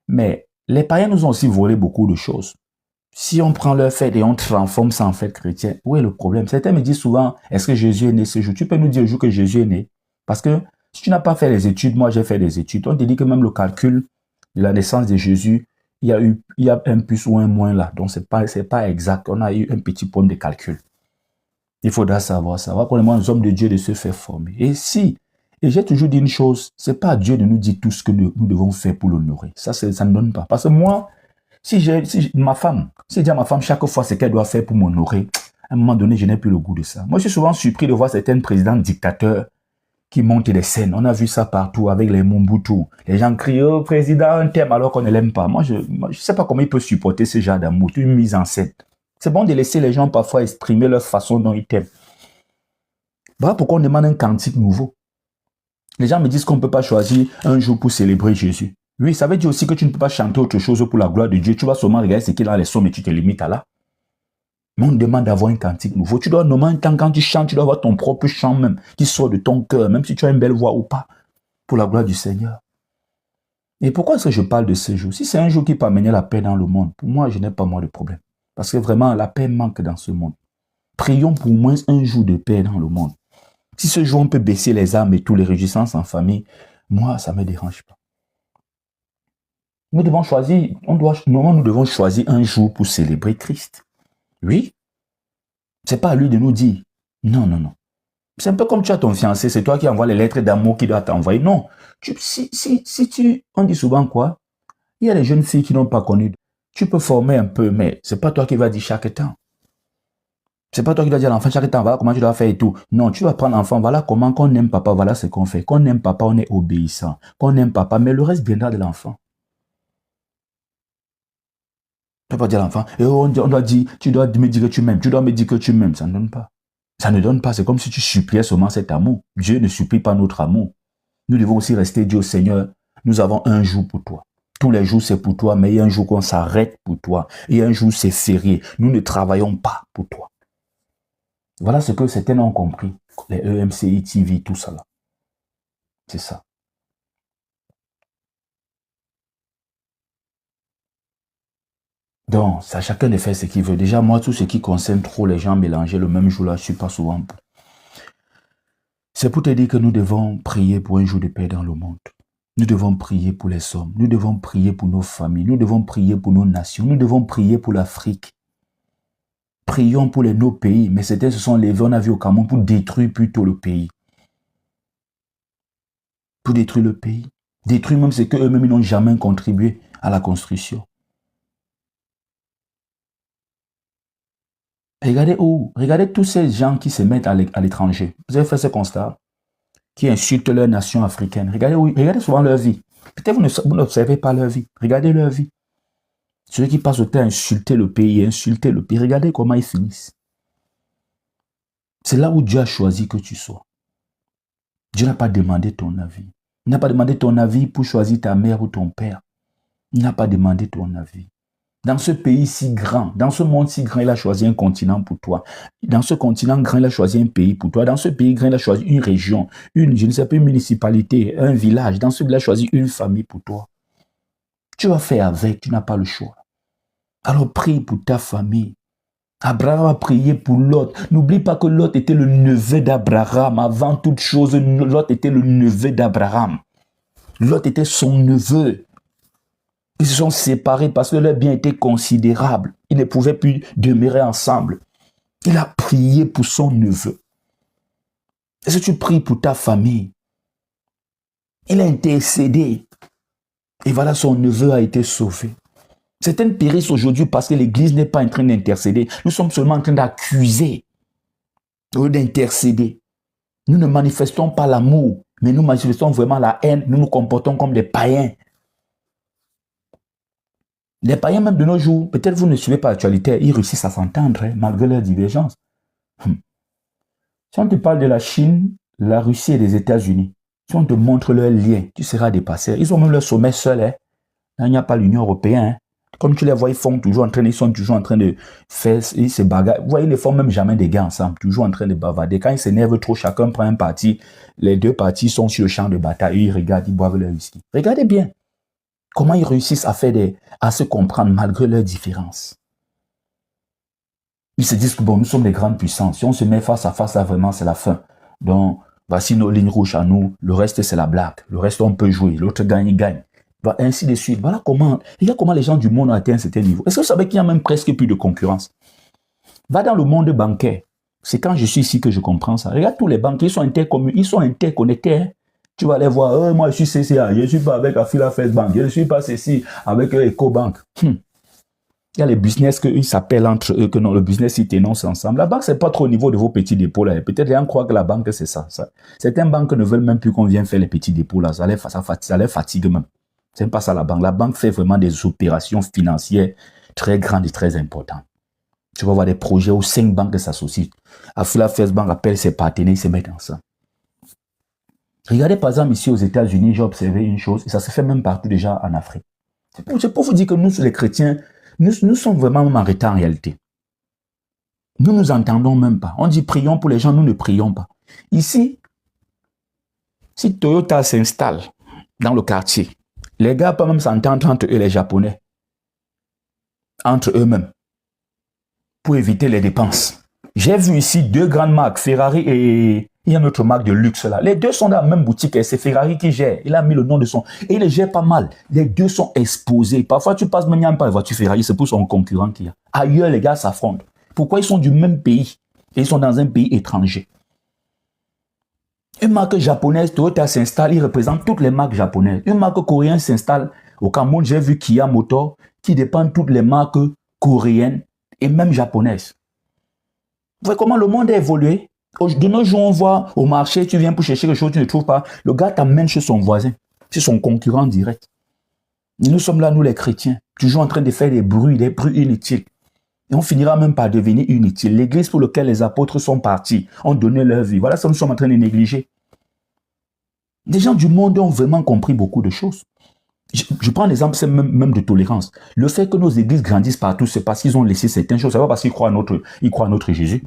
Mais les païens nous ont aussi volé beaucoup de choses. Si on prend leur fête et on transforme ça en fête chrétienne, où est le problème? Certains me disent souvent, est-ce que Jésus est né ce jour? Tu peux nous dire le jour que Jésus est né? Parce que si tu n'as pas fait les études, moi j'ai fait des études, on te dit que même le calcul de la naissance de Jésus, il y a un plus ou un moins là. Donc c'est pas exact. On a eu un petit problème de calcul. Il faudra savoir ça. Probablement les hommes de Dieu de se faire former. Et j'ai toujours dit une chose, c'est pas à Dieu de nous dire tout ce que nous devons faire pour l'honorer. Ça ne donne pas. Parce que moi, si ma femme, si je dis à ma femme chaque fois ce qu'elle doit faire pour m'honorer, à un moment donné, je n'ai plus le goût de ça. Moi, je suis souvent surpris de voir certains présidents dictateurs qui montent des scènes. On a vu ça partout avec les Mobutu. Les gens crient, oh, président, un thème alors qu'on ne l'aime pas. Moi, je ne sais pas comment il peut supporter ce genre d'amour, une mise en scène. C'est bon de laisser les gens parfois exprimer leur façon dont ils t'aiment. Voilà pourquoi on demande un cantique nouveau. Les gens me disent qu'on ne peut pas choisir un jour pour célébrer Jésus. Oui, ça veut dire aussi que tu ne peux pas chanter autre chose pour la gloire de Dieu. Tu vas seulement regarder ce qu'il y a dans les sons, mais tu te limites à là. Mais on demande d'avoir un cantique nouveau. Tu dois normalement, quand tu chantes, tu dois avoir ton propre chant même, qui sort de ton cœur, même si tu as une belle voix ou pas, pour la gloire du Seigneur. Et pourquoi est-ce que je parle de ce jour? Si c'est un jour qui peut amener la paix dans le monde, pour moi, je n'ai pas moins de problème. Parce que vraiment, la paix manque dans ce monde. Prions pour au moins un jour de paix dans le monde. Si ce jour, on peut baisser les âmes et tous les réjouissances en famille, moi, ça ne me dérange pas. Nous devons choisir, nous devons choisir un jour pour célébrer Christ. Oui, c'est pas à lui de nous dire. Non, non, non. C'est un peu comme tu as ton fiancé, c'est toi qui envoies les lettres d'amour qu'il doit t'envoyer. Non. On dit souvent quoi? Il y a des jeunes filles qui n'ont pas connu. Tu peux former un peu, mais c'est pas toi qui vas dire chaque temps. C'est pas toi qui dois dire à l'enfant chaque temps, voilà comment tu dois faire et tout. Non, tu vas prendre l'enfant, voilà comment, qu'on aime papa, voilà ce qu'on fait. Qu'on aime papa, on est obéissant. Qu'on aime papa, mais le reste viendra de l'enfant. Tu ne peux pas dire à l'enfant, on doit dire, tu dois me dire que tu m'aimes, tu dois me dire que tu m'aimes, ça ne donne pas. Ça ne donne pas, c'est comme si tu suppliais seulement cet amour. Dieu ne supplie pas notre amour. Nous devons aussi rester Dieu, Seigneur, nous avons un jour pour toi. Tous les jours c'est pour toi, mais il y a un jour qu'on s'arrête pour toi. Il y a un jour c'est férié. Nous ne travaillons pas pour toi. Voilà ce que certains ont compris. Les EMCI TV, tout ça là. C'est ça. Donc, c'est à chacun de faire ce qu'il veut. Déjà, moi, tout ce qui concerne trop les gens mélangés le même jour-là, je ne suis pas souvent pour. C'est pour te dire que nous devons prier pour un jour de paix dans le monde. Nous devons prier pour les hommes. Nous devons prier pour nos familles. Nous devons prier pour nos nations. Nous devons prier pour l'Afrique. Prions pour nos pays. Mais certains se sont levés, on a vu au Cameroun, pour détruire plutôt le pays. Pour détruire le pays. Détruire même ce qu'eux-mêmes n'ont jamais contribué à la construction. Regardez tous ces gens qui se mettent à l'étranger. Vous avez fait ce constat? Qui insultent leur nation africaine. Regardez souvent leur vie. Peut-être vous n'observez pas leur vie. Regardez leur vie. Ceux qui passent au temps à insulter le pays, regardez comment ils finissent. C'est là où Dieu a choisi que tu sois. Dieu n'a pas demandé ton avis. Il n'a pas demandé ton avis pour choisir ta mère ou ton père. Il n'a pas demandé ton avis. Dans ce pays si grand, dans ce monde si grand, il a choisi un continent pour toi. Dans ce continent grand, il a choisi un pays pour toi. Dans ce pays grand, il a choisi une région, une municipalité, un village. Dans ce village, il a choisi une famille pour toi. Tu vas faire avec, tu n'as pas le choix. Alors prie pour ta famille. Abraham a prié pour Lot. N'oublie pas que Lot était le neveu d'Abraham. Avant toute chose, Lot était le neveu d'Abraham. Lot était son neveu. Ils se sont séparés parce que leur bien était considérable. Ils ne pouvaient plus demeurer ensemble. Il a prié pour son neveu. Est-ce que tu pries pour ta famille? Il a intercédé. Et voilà, son neveu a été sauvé. Certains périssent aujourd'hui parce que l'Église n'est pas en train d'intercéder. Nous sommes seulement en train d'accuser au lieu d'intercéder. Nous ne manifestons pas l'amour, mais nous manifestons vraiment la haine. Nous nous comportons comme des païens. Les païens même de nos jours, peut-être vous ne suivez pas l'actualité, ils réussissent à s'entendre malgré leurs divergences. Si on te parle de la Chine, la Russie et les États-Unis, si on te montre leurs liens, tu seras dépassé. Ils ont même leur sommet seul. Là, il n'y a pas l'Union européenne. Comme tu les vois, ils sont toujours en train de faire, ils se bagarrent. Vous voyez, ils ne font même jamais des gars ensemble, toujours en train de bavarder. Quand ils s'énervent trop, chacun prend un parti. Les deux partis sont sur le champ de bataille. Ils regardent, ils boivent leur whisky. Regardez bien comment ils réussissent à se comprendre malgré leurs différences. Ils se disent que bon, nous sommes des grandes puissances. Si on se met face à face, là, vraiment, c'est la fin. Donc, voici nos lignes rouges à nous. Le reste, c'est la blague. Le reste, on peut jouer. L'autre gagne, il gagne. Ainsi de suite. Voilà comment, regarde comment les gens du monde ont atteint un certain niveau. Est-ce que vous savez qu'il y a même presque plus de concurrence? Va dans le monde bancaire. C'est quand je suis ici que je comprends ça. Regarde tous les banques, ils sont interconnectés. Hein? Tu vas aller voir, moi je suis CCA, je ne suis pas avec Afila First Bank, je ne suis pas ceci avec EcoBank. Il y a les business qu'ils s'appellent entre eux, que non, le business, ils t'énoncent ensemble. La banque, c'est pas trop au niveau de vos petits dépôts, là. Peut-être les gens croient que la banque, c'est ça. Certaines banques ne veulent même plus qu'on vienne faire les petits dépôts, là. Ça les fatigue même. C'est pas ça, la banque. La banque fait vraiment des opérations financières très grandes et très importantes. Tu vas voir des projets où 5 banques s'associent. La First Bank appelle ses partenaires, ils se mettent ensemble. Regardez par exemple ici aux États-Unis, j'ai observé une chose, et ça se fait même partout déjà en Afrique. C'est pour vous dire que nous, les chrétiens, nous sommes vraiment en retard en réalité. Nous nous entendons même pas. On dit prions pour les gens, nous ne prions pas. Ici, si Toyota s'installe dans le quartier, les gars peuvent même s'entendre entre eux, les Japonais, entre eux-mêmes, pour éviter les dépenses. J'ai vu ici 2 grandes marques, Ferrari et il y a une autre marque de luxe là. Les 2 sont dans la même boutique et c'est Ferrari qui gère. Il a mis le nom de son. Et il les gère pas mal. Les 2 sont exposés. Parfois, tu passes même, il n'y a pas de voiture Ferrari, c'est pour son concurrent qu'il y a. Ailleurs, les gars s'affrontent. Pourquoi ils sont du même pays et ils sont dans un pays étranger? Une marque japonaise, Toyota s'installe, il représente toutes les marques japonaises. Une marque coréenne s'installe au Cameroun, j'ai vu Kia Motor qui dépend de toutes les marques coréennes et même japonaises. Vous voyez comment le monde a évolué? De nos jours, on voit au marché, tu viens pour chercher quelque chose, tu ne trouves pas. Le gars t'amène chez son voisin, c'est son concurrent direct. Et nous sommes là, nous les chrétiens, toujours en train de faire des bruits inutiles. Et on finira même par devenir inutile. L'église pour laquelle les apôtres sont partis, ont donné leur vie. Voilà ce que nous sommes en train de négliger. Les gens du monde ont vraiment compris beaucoup de choses. Je prends l'exemple même de tolérance. Le fait que nos églises grandissent partout, c'est parce qu'ils ont laissé certaines choses. C'est pas parce qu'ils croient à notre Jésus.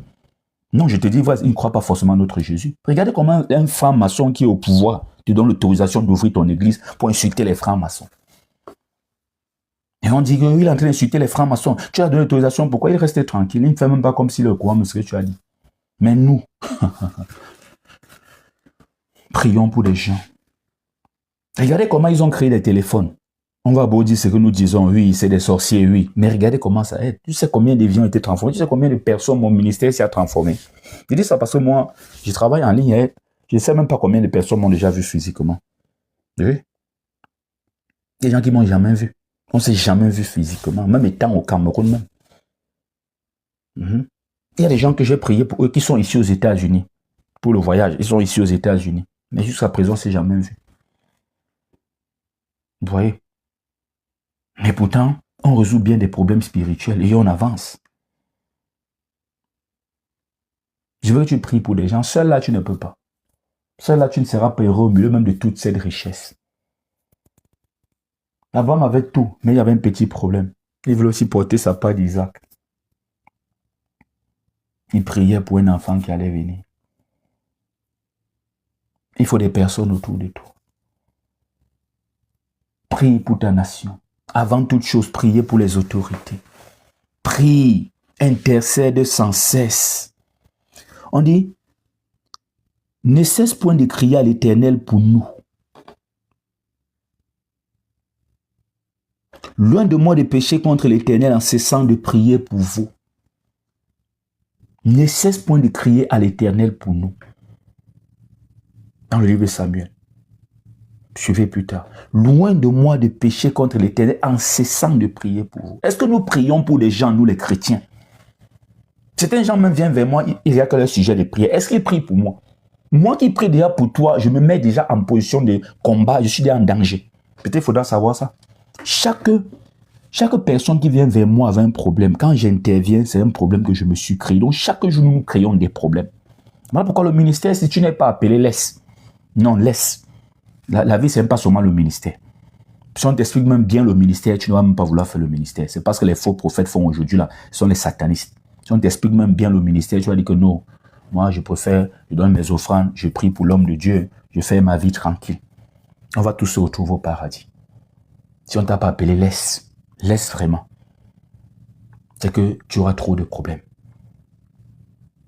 Non, je te dis, ils ne croient pas forcément à notre Jésus. Regardez comment un franc-maçon qui est au pouvoir te donne l'autorisation d'ouvrir ton église pour insulter les francs-maçons. Et on dit qu'il est en train d'insulter les francs-maçons. Tu as donné l'autorisation, pourquoi il reste tranquille? Il ne fait même pas comme s'il le croit, ce que tu as dit. Mais nous, prions pour les gens. Regardez comment ils ont créé les téléphones. On va beau dire ce que nous disons, oui, c'est des sorciers, oui. Mais regardez comment ça aide. Tu sais combien de vies ont été transformées. Tu sais combien de personnes mon ministère s'y a transformé. Je dis ça parce que moi, je travaille en ligne et je ne sais même pas combien de personnes m'ont déjà vu physiquement. Oui. Des gens qui m'ont jamais vu. On ne s'est jamais vu physiquement, même étant au Cameroun même. Il y a des gens que j'ai prié pour eux qui sont ici aux États-Unis. Pour le voyage, ils sont ici aux États-Unis. Mais jusqu'à présent, on ne s'est jamais vu. Vous voyez? Mais pourtant, on résout bien des problèmes spirituels et on avance. Je veux que tu pries pour des gens. Seul là, tu ne peux pas. Seul là, tu ne seras pas heureux au milieu même de toute cette richesse. Abraham avait tout, mais il y avait un petit problème. Il voulait aussi porter sa part d'Isaac. Il priait pour un enfant qui allait venir. Il faut des personnes autour de toi. Prie pour ta nation. Avant toute chose, priez pour les autorités. Prie, intercède sans cesse. On dit, ne cesse point de crier à l'Éternel pour nous. Loin de moi de pécher contre l'Éternel en cessant de prier pour vous. Ne cesse point de crier à l'Éternel pour nous. Dans le livre de Samuel. Suivez plus tard. Loin de moi de pécher contre l'Éternel en cessant de prier pour vous. Est-ce que nous prions pour les gens, nous les chrétiens? Certains gens même viennent vers moi, il y a que le sujet de prière. Est-ce qu'ils prient pour moi? Moi qui prie déjà pour toi, je me mets déjà en position de combat, je suis déjà en danger. Peut-être qu'il faudra savoir ça. Chaque personne qui vient vers moi avec un problème, quand j'interviens, c'est un problème que je me suis créé. Donc chaque jour, nous créons des problèmes. Voilà pourquoi le ministère, si tu n'es pas appelé, laisse. Non, laisse. La vie, ce n'est pas seulement le ministère. Si on t'explique même bien le ministère, tu ne vas même pas vouloir faire le ministère. C'est parce que les faux prophètes font aujourd'hui là, ce sont les satanistes. Si on t'explique même bien le ministère, tu vas dire que non, moi je préfère, je donne mes offrandes, je prie pour l'homme de Dieu, je fais ma vie tranquille. On va tous se retrouver au paradis. Si on ne t'a pas appelé, laisse. Laisse vraiment. C'est que tu auras trop de problèmes.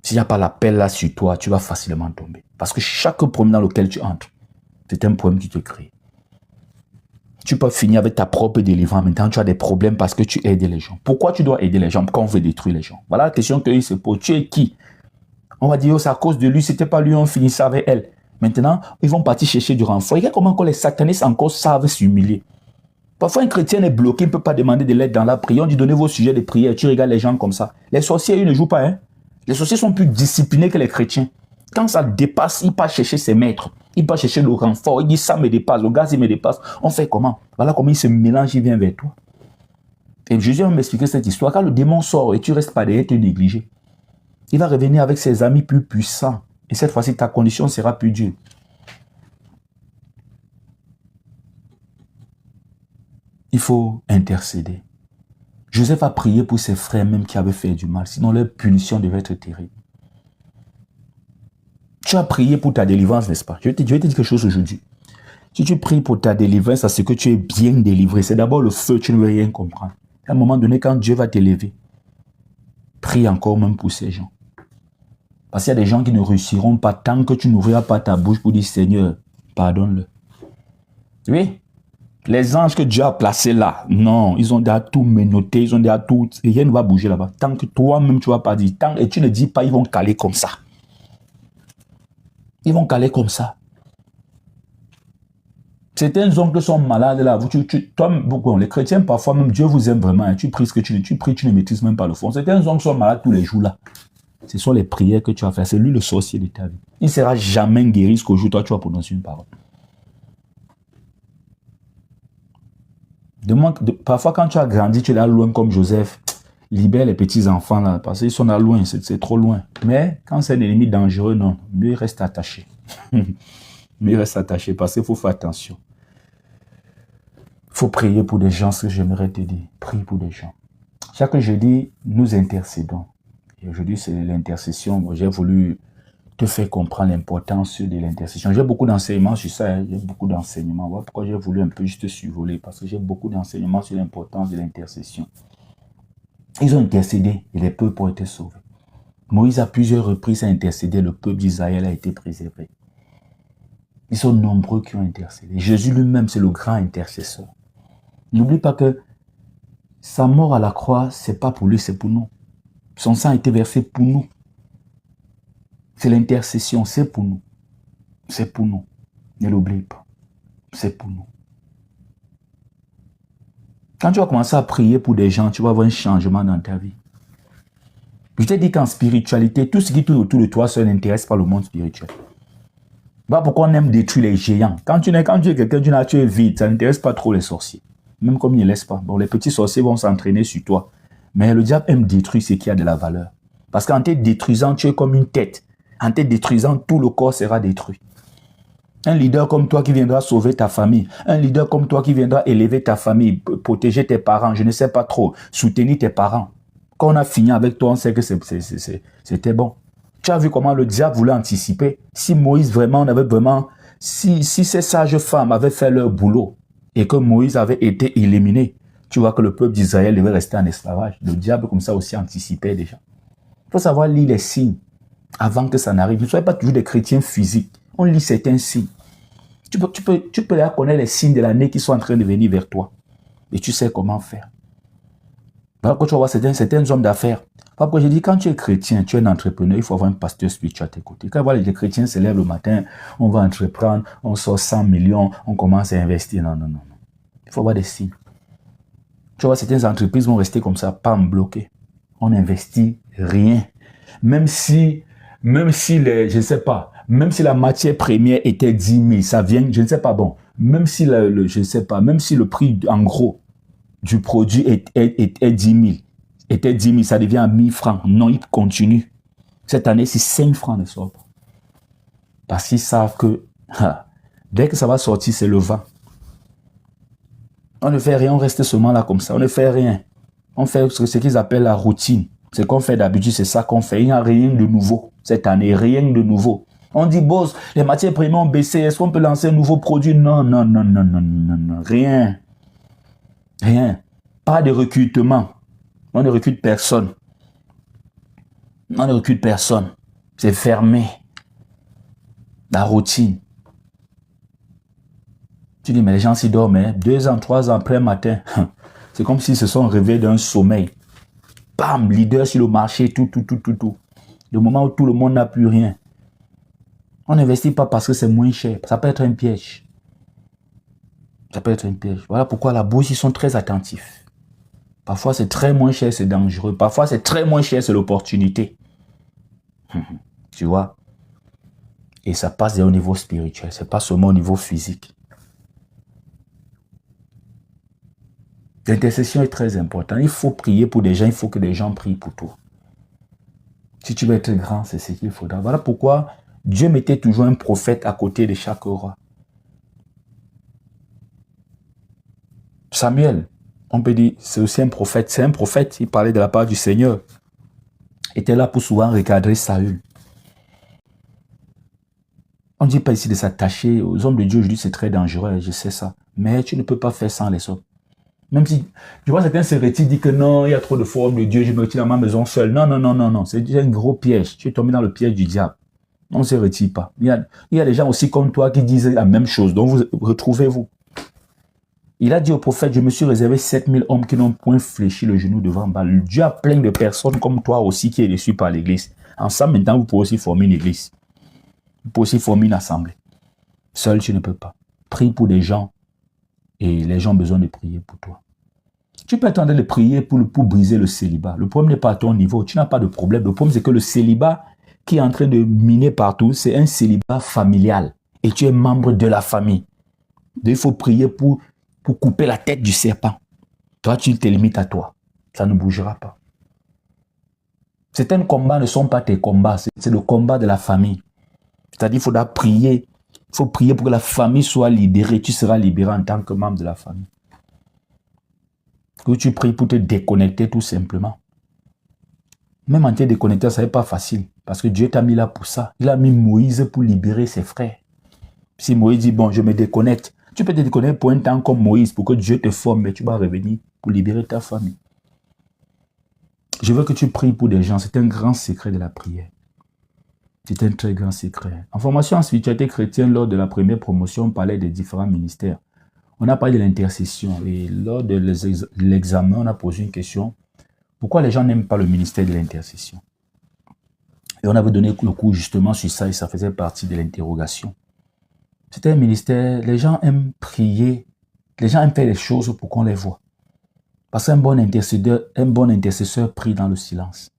S'il n'y a pas l'appel là sur toi, tu vas facilement tomber. Parce que chaque problème dans lequel tu entres, c'est un problème qui te crée. Tu peux finir avec ta propre délivrance. Maintenant, tu as des problèmes parce que tu aides les gens. Pourquoi tu dois aider les gens quand on veut détruire les gens? Voilà la question qu'ils se posent. Tu es qui? On va dire, oh, c'est à cause de lui, c'était pas lui, on finissait avec elle. Maintenant, ils vont partir chercher du renfort. Regarde comment les satanistes encore savent s'humilier. Parfois, un chrétien est bloqué, il ne peut pas demander de l'aide dans la prière. On dit donnez vos sujets de prière. Tu regardes les gens comme ça. Les sorciers, ils ne jouent pas. Hein? Les sorciers sont plus disciplinés que les chrétiens. Quand ça dépasse, il part chercher ses maîtres. Il part chercher le renfort. Il dit ça me dépasse, le gaz il me dépasse. On fait comment? Voilà comment il se mélange, il vient vers toi. Et Jésus va m'expliquer cette histoire. Quand le démon sort et tu restes pas derrière, tu es négligé, il va revenir avec ses amis plus puissants. Et cette fois-ci, ta condition sera plus dure. Il faut intercéder. Joseph a prié pour ses frères même qui avaient fait du mal. Sinon, leur punition devait être terrible. Tu as prié pour ta délivrance, n'est-ce pas? Je vais te dire quelque chose aujourd'hui. Si tu pries pour ta délivrance, c'est que tu es bien délivré. C'est d'abord le feu, tu ne veux rien comprendre. À un moment donné, quand Dieu va t'élever, prie encore même pour ces gens. Parce qu'il y a des gens qui ne réussiront pas tant que tu n'ouvriras pas ta bouche pour dire Seigneur, pardonne-le. Oui. Les anges que Dieu a placés là, non, ils ont déjà tout menotté, ils ont déjà tout, et rien ne va bouger là-bas. Tant que toi-même tu ne vas pas dire, et tu ne dis pas, ils vont caler comme ça. Ils vont caler comme ça. Certains oncles sont malades là. Les chrétiens, parfois même, Dieu vous aime vraiment. Hein. Tu pries ce que tu pries, tu ne maîtrises même pas le fond. Certains oncles sont malades tous les jours là. Ce sont les prières que tu vas faire. C'est lui le sorcier de ta vie. Il ne sera jamais guéri jusqu'au jour où toi tu vas prononcer une parole. Parfois, quand tu as grandi, tu es là loin comme Joseph. Libère les petits-enfants là, parce qu'ils sont là loin, c'est trop loin. Mais quand c'est un ennemi dangereux, non, mieux il reste attaché. Mieux il reste attaché parce qu'il faut faire attention. Il faut prier pour des gens, ce que j'aimerais te dire. Prie pour des gens. Chaque jeudi, nous intercédons. Et aujourd'hui, c'est l'intercession. J'ai voulu te faire comprendre l'importance de l'intercession. J'ai beaucoup d'enseignements sur ça. Hein. J'ai beaucoup d'enseignements. Voilà pourquoi j'ai voulu un peu juste survoler. Parce que j'ai beaucoup d'enseignements sur l'importance de l'intercession. Ils ont intercédé et les peuples ont été sauvés. Moïse, à plusieurs reprises, a intercédé. Le peuple d'Israël a été préservé. Ils sont nombreux qui ont intercédé. Jésus lui-même, c'est le grand intercesseur. N'oublie pas que sa mort à la croix, ce n'est pas pour lui, c'est pour nous. Son sang a été versé pour nous. C'est l'intercession, c'est pour nous. C'est pour nous. Ne l'oublie pas. C'est pour nous. Quand tu vas commencer à prier pour des gens, tu vas avoir un changement dans ta vie. Je t'ai dit qu'en spiritualité, tout ce qui tourne autour de toi, ça n'intéresse pas le monde spirituel. Voilà pourquoi on aime détruire les géants. Quand tu es quelqu'un d'une nature vide, ça n'intéresse pas trop les sorciers. Même comme ils ne laissent pas. Bon, les petits sorciers vont s'entraîner sur toi. Mais le diable aime détruire ce qui a de la valeur. Parce qu'en te détruisant, tu es comme une tête. En te détruisant, tout le corps sera détruit. Un leader comme toi qui viendra sauver ta famille. Un leader comme toi qui viendra élever ta famille, protéger tes parents, je ne sais pas trop, soutenir tes parents. Quand on a fini avec toi, on sait que c'était bon. Tu as vu comment le diable voulait anticiper. Si Moïse vraiment, si ces sages femmes avaient fait leur boulot et que Moïse avait été éliminé, tu vois que le peuple d'Israël devait rester en esclavage. Le diable comme ça aussi anticipait déjà. Il faut savoir lire les signes avant que ça n'arrive. Ne soyez pas toujours des chrétiens physiques. On lit certains signes. Tu peux là connaître les signes de l'année qui sont en train de venir vers toi. Et tu sais comment faire. Voilà quand tu vas voir certains hommes d'affaires. Pourquoi je dis, quand tu es chrétien, tu es un entrepreneur, il faut avoir un pasteur spirituel à tes côtés. Quand les chrétiens se lèvent le matin, on va entreprendre, on sort 100 millions, on commence à investir. Non. Il faut avoir des signes. Tu vois, certaines entreprises vont rester comme ça, pas bloquées. On n'investit rien. Même si je ne sais pas, même si la matière première était 10 000, ça vient, je ne sais pas, bon, même si je ne sais pas, même si le prix en gros du produit était 10 000, ça devient à 1000 francs. Non, il continue. Cette année, si 5 francs ne sortent pas. Parce qu'ils savent que dès que ça va sortir, c'est le vent. On ne fait rien, on reste seulement là comme ça. On ne fait rien. On fait ce qu'ils appellent la routine. Ce qu'on fait d'habitude, c'est ça qu'on fait. Il n'y a rien de nouveau. Cette année, rien de nouveau. On dit, boss, les matières premières ont baissé. Est-ce qu'on peut lancer un nouveau produit? Non. Rien. Pas de recrutement. On ne recrute personne. C'est fermé. La routine. Tu dis, mais les gens s'y dorment, hein? 2 ans, 3 ans après matin. C'est comme s'ils se sont réveillés d'un sommeil. Bam, leader sur le marché, tout. Le moment où tout le monde n'a plus rien. On n'investit pas parce que c'est moins cher. Ça peut être un piège. Ça peut être un piège. Voilà pourquoi la bourse, ils sont très attentifs. Parfois, c'est très moins cher, c'est dangereux. Parfois, c'est très moins cher, c'est l'opportunité. Tu vois? Et ça passe au niveau spirituel, c'est pas seulement au niveau physique. L'intercession est très importante. Il faut prier pour des gens, il faut que des gens prient pour toi. Si tu veux être grand, c'est ce qu'il faudra. Voilà pourquoi Dieu mettait toujours un prophète à côté de chaque roi. Samuel, on peut dire, c'est aussi un prophète. C'est un prophète, il parlait de la part du Seigneur. Il était là pour souvent recadrer Saül. On ne dit pas ici de s'attacher aux hommes de Dieu. Aujourd'hui, c'est très dangereux, je sais ça. Mais tu ne peux pas faire sans les autres. Même si, tu vois, certains se retirent, disent que non, il y a trop de formes de Dieu, je me retire dans ma maison seul. Non, non, non, non, non. C'est déjà un gros piège. Tu es tombé dans le piège du diable. On ne se retire pas. Il y a des gens aussi comme toi qui disent la même chose. Donc, vous retrouvez-vous. Il a dit au prophète, je me suis réservé 7000 hommes qui n'ont point fléchi le genou devant Baal. Dieu a plein de personnes comme toi aussi qui est déçu par l'église. Ensemble, maintenant, vous pouvez aussi former une église. Vous pouvez aussi former une assemblée. Seul, tu ne peux pas. Prie pour des gens et les gens ont besoin de prier pour toi. Tu peux être en train de prier pour briser le célibat. Le problème n'est pas à ton niveau. Tu n'as pas de problème. Le problème, c'est que le célibat qui est en train de miner partout, c'est un célibat familial. Et tu es membre de la famille. Donc, il faut prier pour couper la tête du serpent. Toi, tu te limites à toi. Ça ne bougera pas. Certains combats ne sont pas tes combats. C'est le combat de la famille. C'est-à-dire qu'il faudra prier. Il faut prier pour que la famille soit libérée. Tu seras libéré en tant que membre de la famille. Que tu pries pour te déconnecter tout simplement. Même en te déconnecter, ça n'est pas facile. Parce que Dieu t'a mis là pour ça. Il a mis Moïse pour libérer ses frères. Si Moïse dit, bon, je me déconnecte. Tu peux te déconnecter pour un temps comme Moïse, pour que Dieu te forme, mais tu vas revenir pour libérer ta famille. Je veux que tu pries pour des gens. C'est un grand secret de la prière. C'est un très grand secret. En formation en spiritualité chrétienne, lors de la première promotion, on parlait des différents ministères. On a parlé de l'intercession. Et lors de l'examen, on a posé une question. Pourquoi les gens n'aiment pas le ministère de l'intercession? Et on avait donné le cours justement sur ça et ça faisait partie de l'interrogation. C'était un ministère, les gens aiment prier, les gens aiment faire les choses pour qu'on les voit. Parce qu'un bon intercesseur prie dans le silence.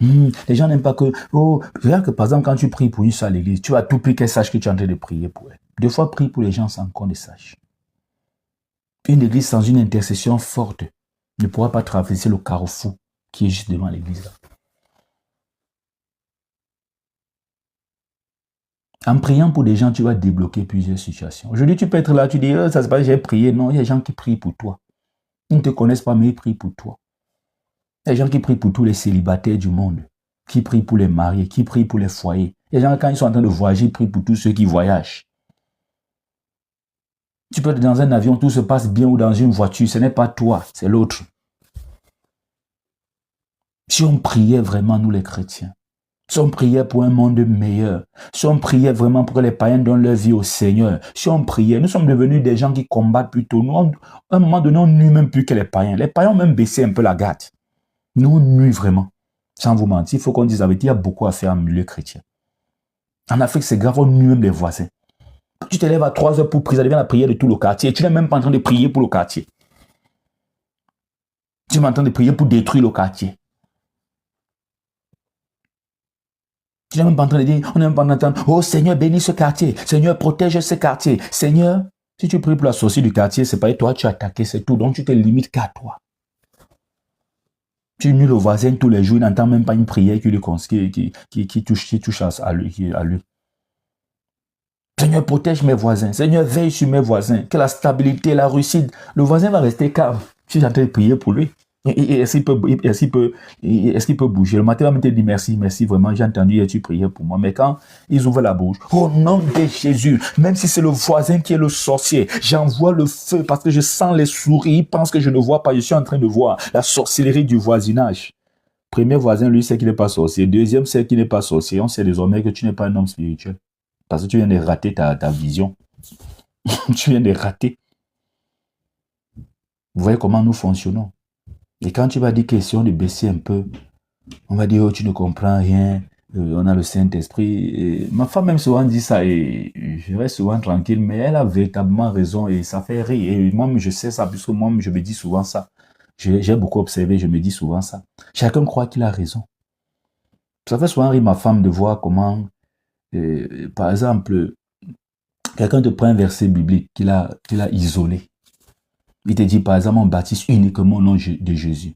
Les gens n'aiment pas que, regarde que par exemple quand tu pries pour une soeur à l'église, tu vas tout prix qu'elle sache que tu es en train de prier pour elle. Deux fois, prie pour les gens sans qu'on les sache. Une église sans une intercession forte ne pourra pas traverser le carrefour qui est juste devant l'église là. En priant pour des gens, tu vas débloquer plusieurs situations. Aujourd'hui, tu peux être là, tu dis, ça se passe, j'ai prié. Non, il y a des gens qui prient pour toi. Ils ne te connaissent pas, mais ils prient pour toi. Il y a des gens qui prient pour tous les célibataires du monde, qui prient pour les mariés, qui prient pour les foyers. Il y a des gens, quand ils sont en train de voyager, ils prient pour tous ceux qui voyagent. Tu peux être dans un avion, tout se passe bien, ou dans une voiture, ce n'est pas toi, c'est l'autre. Si on priait vraiment, nous les chrétiens, si on priait pour un monde meilleur, si on priait vraiment pour que les païens donnent leur vie au Seigneur, si on priait, nous sommes devenus des gens qui combattent plutôt. Nous, à un moment donné, on nuit même plus que les païens. Les païens ont même baissé un peu la garde. Nous, on nuit vraiment. Sans vous mentir, il faut qu'on dise la vérité, il y a beaucoup à faire en milieu chrétien. En Afrique, c'est grave, on nuit même les voisins. Tu te lèves à 3 heures pour prier, ça devient la prière de tout le quartier. Tu n'es même pas en train de prier pour le quartier. Tu es en train de prier pour détruire le quartier. Tu n'es même pas en train de dire, on n'est même pas en train de dire, oh Seigneur, bénis ce quartier. Seigneur, protège ce quartier. Seigneur, si tu pries pour la sorcière du quartier, c'est pas toi, tu as attaqué, c'est tout. Donc tu te limites qu'à toi. Tu nuis le voisin tous les jours, il n'entend même pas une prière qui touche à lui. Seigneur, protège mes voisins. Seigneur, veille sur mes voisins. Que la stabilité, la réussite, le voisin va rester calme. Je suis en train de prier pour lui. Est-ce qu'il peut bouger? Le matin, il va me dire merci, merci, vraiment, j'ai entendu et tu priais pour moi. Mais quand ils ouvrent la bouche, au nom de Jésus, même si c'est le voisin qui est le sorcier, j'envoie le feu parce que je sens les souris, il pense que je ne vois pas, je suis en train de voir la sorcellerie du voisinage. Premier voisin, lui, sait qu'il n'est pas sorcier. Deuxième, sait qu'il n'est pas sorcier. On sait désormais que tu n'es pas un homme spirituel. Parce que tu viens de rater ta vision. Tu viens de rater. Vous voyez comment nous fonctionnons. Et quand tu vas dire question de baisser un peu, on va dire, oh, tu ne comprends rien. on a le Saint-Esprit. Ma femme même souvent dit ça et je reste souvent tranquille, mais elle a véritablement raison et ça fait rire. Et moi, je sais ça, puisque moi, je me dis souvent ça. J'ai beaucoup observé, je me dis souvent ça. Chacun croit qu'il a raison. Ça fait souvent rire ma femme de voir comment, par exemple, quelqu'un te prend un verset biblique qu'il a isolé. Il te dit, par exemple, on baptise uniquement au nom de Jésus.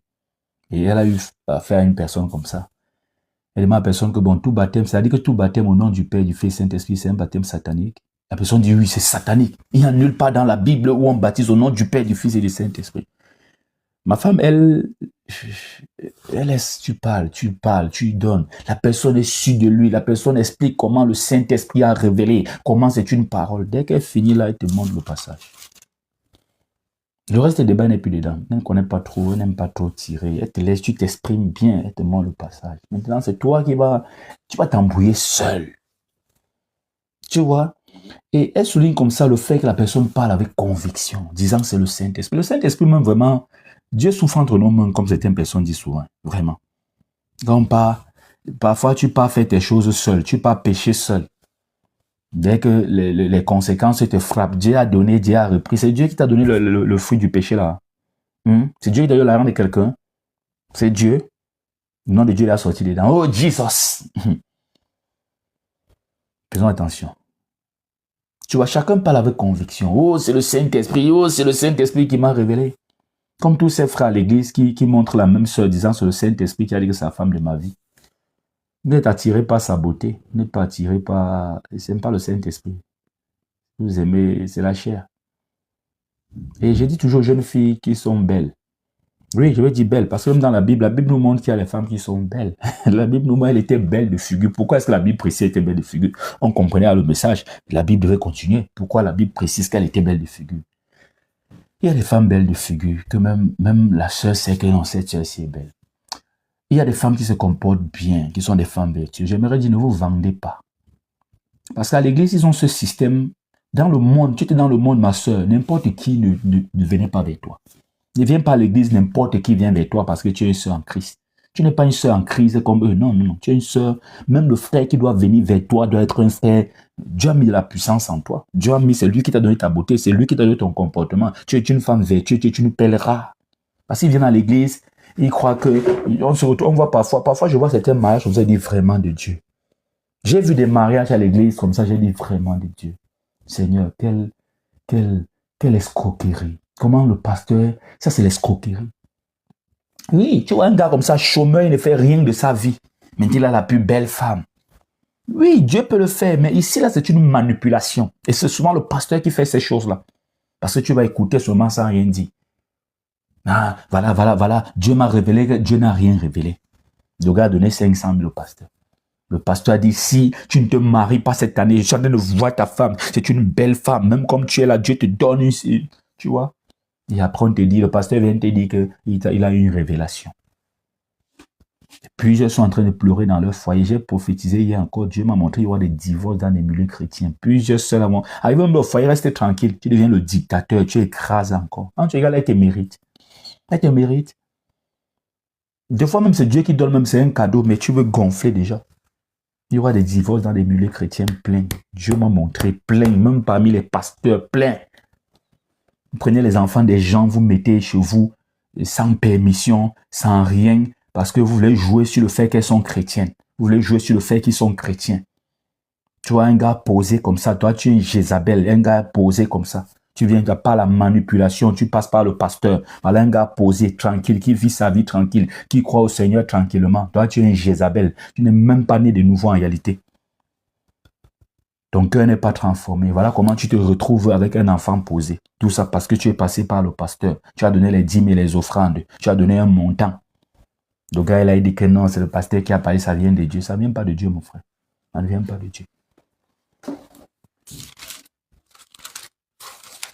Et elle a eu affaire à une personne comme ça. Elle demande à la personne que, bon, tout baptême, c'est-à-dire que tout baptême au nom du Père, du Fils, Saint-Esprit, c'est un baptême satanique. La personne dit, oui, c'est satanique. Il n'y a nulle part dans la Bible où on baptise au nom du Père, du Fils et du Saint-Esprit. Ma femme, elle laisse, tu parles, tu donnes. La personne est sûre de lui. La personne explique comment le Saint-Esprit a révélé, comment c'est une parole. Dès qu'elle finit là, elle te montre le passage. Le reste des débats n'est plus dedans. Elle ne connaît pas trop, elle n'aime pas trop tirer. Elle te laisse, tu t'exprimes bien, elle te montre le passage. Maintenant, c'est toi qui tu vas t'embrouiller seul. Tu vois? Et elle souligne comme ça le fait que la personne parle avec conviction, disant que c'est le Saint-Esprit. Le Saint-Esprit, même vraiment, Dieu souffre entre nos mains, comme certaines personnes disent souvent. Vraiment. Donc, parfois, tu pars faire tes choses seul, tu pars pécher seul. Dès que les conséquences te frappent, Dieu a donné, Dieu a repris. C'est Dieu qui t'a donné le fruit du péché là. C'est Dieu qui t'a donné l'argent de quelqu'un. C'est Dieu. Le nom de Dieu est sorti dedans. Oh, Jesus! Faisons attention. Tu vois, chacun parle avec conviction. Oh, c'est le Saint-Esprit. Oh, c'est le Saint-Esprit qui m'a révélé. Comme tous ces frères à l'église qui montrent la même sœur disant c'est le Saint-Esprit qui a dit que c'est la femme de ma vie. Vous n'êtes attiré par sa beauté. Vous n'êtes pas attiré par... Ce n'est pas le Saint-Esprit. Vous aimez, c'est la chair. Et j'ai dit toujours aux jeunes filles qui sont belles. Oui, je veux dire belles, parce que même dans la Bible nous montre qu'il y a les femmes qui sont belles. La Bible nous montre qu'elle était belle de figure. Pourquoi est-ce que la Bible précise qu'elle était belle de figure? On comprenait le message. La Bible devait continuer. Pourquoi la Bible précise qu'elle était belle de figure? Il y a des femmes belles de figure, que même la sœur sait que non, cette sœur-ci est belle. Il y a des femmes qui se comportent bien, qui sont des femmes vertueuses. J'aimerais dire, ne vous vendez pas. Parce qu'à l'église, ils ont ce système. Dans le monde, tu étais dans le monde, ma sœur, n'importe qui ne venait pas vers toi. Ne viens pas à l'église, n'importe qui vient vers toi parce que tu es une sœur en Christ. Tu n'es pas une sœur en crise comme eux. Non, non, non. Tu es une sœur. Même le frère qui doit venir vers toi doit être un frère. Dieu a mis de la puissance en toi. Dieu a mis, c'est lui qui t'a donné ta beauté, c'est lui qui t'a donné ton comportement. Tu es une femme vertueuse, tu es une perle rare. Parce qu'ils viennent à l'église, ils croient que, on se retrouve, on voit parfois je vois certains mariages comme ça, je dis vraiment de Dieu. J'ai vu des mariages à l'église comme ça, j'ai dit vraiment de Dieu. Seigneur, quelle escroquerie. Comment le pasteur, ça c'est l'escroquerie. Oui, tu vois un gars comme ça, chômeur, il ne fait rien de sa vie. Mais il a la plus belle femme. Oui, Dieu peut le faire, mais ici, là, c'est une manipulation. Et c'est souvent le pasteur qui fait ces choses-là. Parce que tu vas écouter seulement sans rien dire. Ah, voilà. Dieu m'a révélé que Dieu n'a rien révélé. Le gars a donné 500 000 au pasteur. Le pasteur a dit, si tu ne te maries pas cette année, je suis en train de voir ta femme. C'est une belle femme. Même comme tu es là, Dieu te donne ici. Tu vois? Et après, on te dit, le pasteur vient te dire qu'il a eu une révélation. Plusieurs sont en train de pleurer dans leur foyer. J'ai prophétisé hier encore. Dieu m'a montré qu'il y aura des divorces dans les milieux chrétiens. Plusieurs seuls avant. Arrive même au foyer, reste tranquille. Tu deviens le dictateur. Tu écrases encore. Quand tu regardes, elle te mérite. Elle te mérite. Des fois même, c'est Dieu qui donne, même c'est un cadeau, mais tu veux gonfler déjà. Il y aura des divorces dans les milieux chrétiens pleins. Dieu m'a montré plein. Même parmi les pasteurs, plein. Vous prenez les enfants des gens, vous mettez chez vous sans permission, sans rien, parce que vous voulez jouer sur le fait qu'elles sont chrétiennes. Vous voulez jouer sur le fait qu'ils sont chrétiens. Tu vois un gars posé comme ça, toi tu es une Jézabel, un gars posé comme ça. Tu viens par la manipulation, tu passes par le pasteur. Voilà un gars posé, tranquille, qui vit sa vie tranquille, qui croit au Seigneur tranquillement. Toi tu es une Jézabel, tu n'es même pas né de nouveau en réalité. Ton cœur n'est pas transformé. Voilà comment tu te retrouves avec un enfant posé. Tout ça parce que tu es passé par le pasteur. Tu as donné les dîmes et les offrandes. Tu as donné un montant. Le gars, il a dit que non, c'est le pasteur qui a parlé, ça vient de Dieu. Ça ne vient pas de Dieu, mon frère. Ça ne vient pas de Dieu.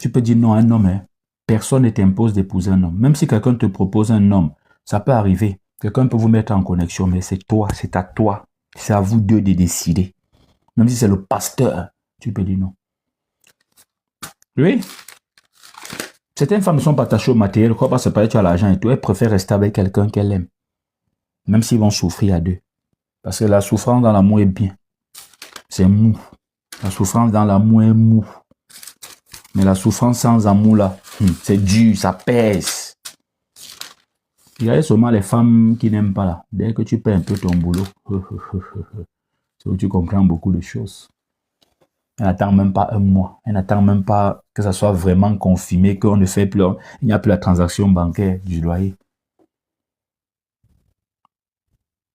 Tu peux dire non à un homme. Hein. Personne ne t'impose d'épouser un homme. Même si quelqu'un te propose un homme, ça peut arriver. Quelqu'un peut vous mettre en connexion, mais c'est toi, c'est à toi. C'est à vous deux de décider. Même si c'est le pasteur, tu peux dire non. Oui. Certaines femmes ne sont pas attachées au matériel. Quoi, parce que tu as l'argent et tout. Elles préfèrent rester avec quelqu'un qu'elles aiment. Même s'ils vont souffrir à deux. Parce que la souffrance dans l'amour est bien. C'est mou. La souffrance dans l'amour est mou. Mais la souffrance sans amour, là, c'est dur, ça pèse. Il y a seulement les femmes qui n'aiment pas là. Dès que tu perds un peu ton boulot, c'est où tu comprends beaucoup de choses. Elle n'attend même pas un mois. Elle n'attend même pas que ça soit vraiment confirmé, qu'on ne fait plus, il n'y a plus la transaction bancaire du loyer.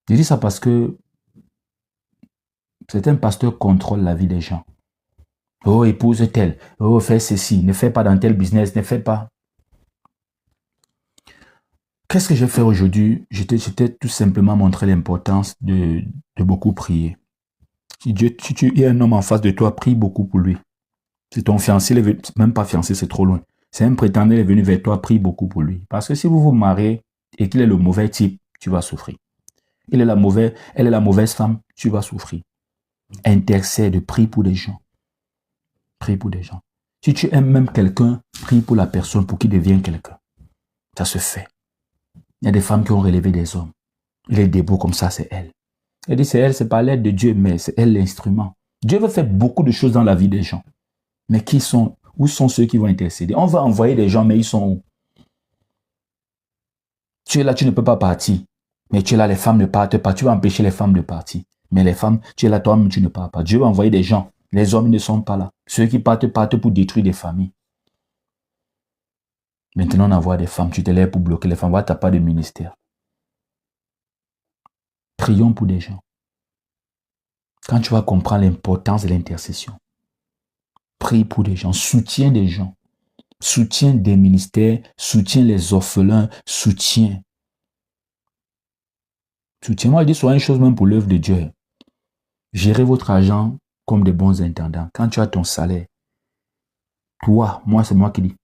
Je dis ça parce que certains pasteurs contrôlent la vie des gens. Oh, épouse tel. Oh, fais ceci. Ne fais pas dans tel business. Ne fais pas. Qu'est-ce que j'ai fait aujourd'hui? J'étais tout simplement montré l'importance de beaucoup prier. Si tu es un homme en face de toi, prie beaucoup pour lui. Si ton fiancé, même pas fiancé, c'est trop loin. C'est un prétendant, il est venu vers toi, prie beaucoup pour lui. Parce que si vous vous mariez et qu'il est le mauvais type, tu vas souffrir. Elle est la mauvaise femme, tu vas souffrir. Intercède, prie pour des gens. Prie pour des gens. Si tu aimes même quelqu'un, prie pour la personne pour qu'il devienne quelqu'un. Ça se fait. Il y a des femmes qui ont relevé des hommes. Il est debout comme ça, c'est elle. Elle dit c'est elle, c'est pas l'aide de Dieu, mais c'est elle l'instrument. Dieu veut faire beaucoup de choses dans la vie des gens. Mais où sont ceux qui vont intercéder? On va envoyer des gens, mais ils sont où? Tu es là, tu ne peux pas partir. Mais tu es là, les femmes ne partent pas. Tu vas empêcher les femmes de partir. Mais les femmes, tu es là, toi-même, tu ne pars pas. Dieu va envoyer des gens. Les hommes ne sont pas là. Ceux qui partent pour détruire des familles. Maintenant, on envoie des femmes. Tu te lèves pour bloquer les femmes. Tu n'as pas de ministère. Prions pour des gens. Quand tu vas comprendre l'importance de l'intercession, prie pour des gens, soutiens des gens, soutiens des ministères, soutiens les orphelins, soutiens. Moi, je dis souvent une chose même pour l'œuvre de Dieu. Gérez votre argent comme des bons intendants. Quand tu as ton salaire, c'est moi qui dis,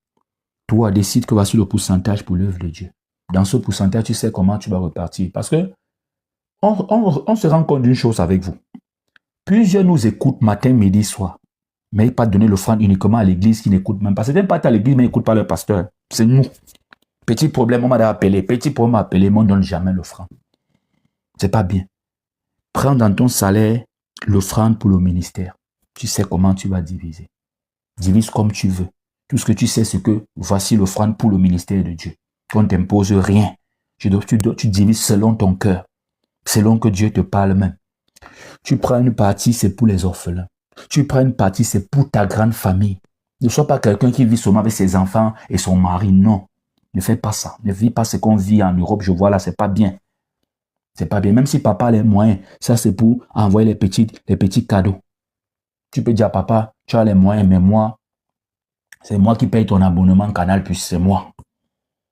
toi, décide que voici le pourcentage pour l'œuvre de Dieu. Dans ce pourcentage, tu sais comment tu vas repartir. Parce que on se rend compte d'une chose avec vous. Plusieurs nous écoutent matin, midi, soir. Mais ils ne pas donner l'offrande uniquement à l'église qui n'écoute même pas. Certains partent à l'église, mais ils n'écoutent pas leur pasteur. C'est nous. Petit problème, on m'a appelé. Petit problème appelé, mais on ne donne jamais l'offrande. C'est pas bien. Prends dans ton salaire l'offrande pour le ministère. Tu sais comment tu vas diviser. Divise comme tu veux. Tout ce que tu sais, c'est que voici l'offrande pour le ministère de Dieu. On ne t'impose rien. Tu divises selon ton cœur. Selon que Dieu te parle même. Tu prends une partie, c'est pour les orphelins. Tu prends une partie, c'est pour ta grande famille. Ne sois pas quelqu'un qui vit seulement avec ses enfants et son mari. Non. Ne fais pas ça. Ne vis pas ce qu'on vit en Europe. Je vois là, c'est pas bien. C'est pas bien. Même si papa a les moyens, ça c'est pour envoyer les petits cadeaux. Tu peux dire, papa, tu as les moyens, mais moi, c'est moi qui paye ton abonnement Canal+, c'est moi.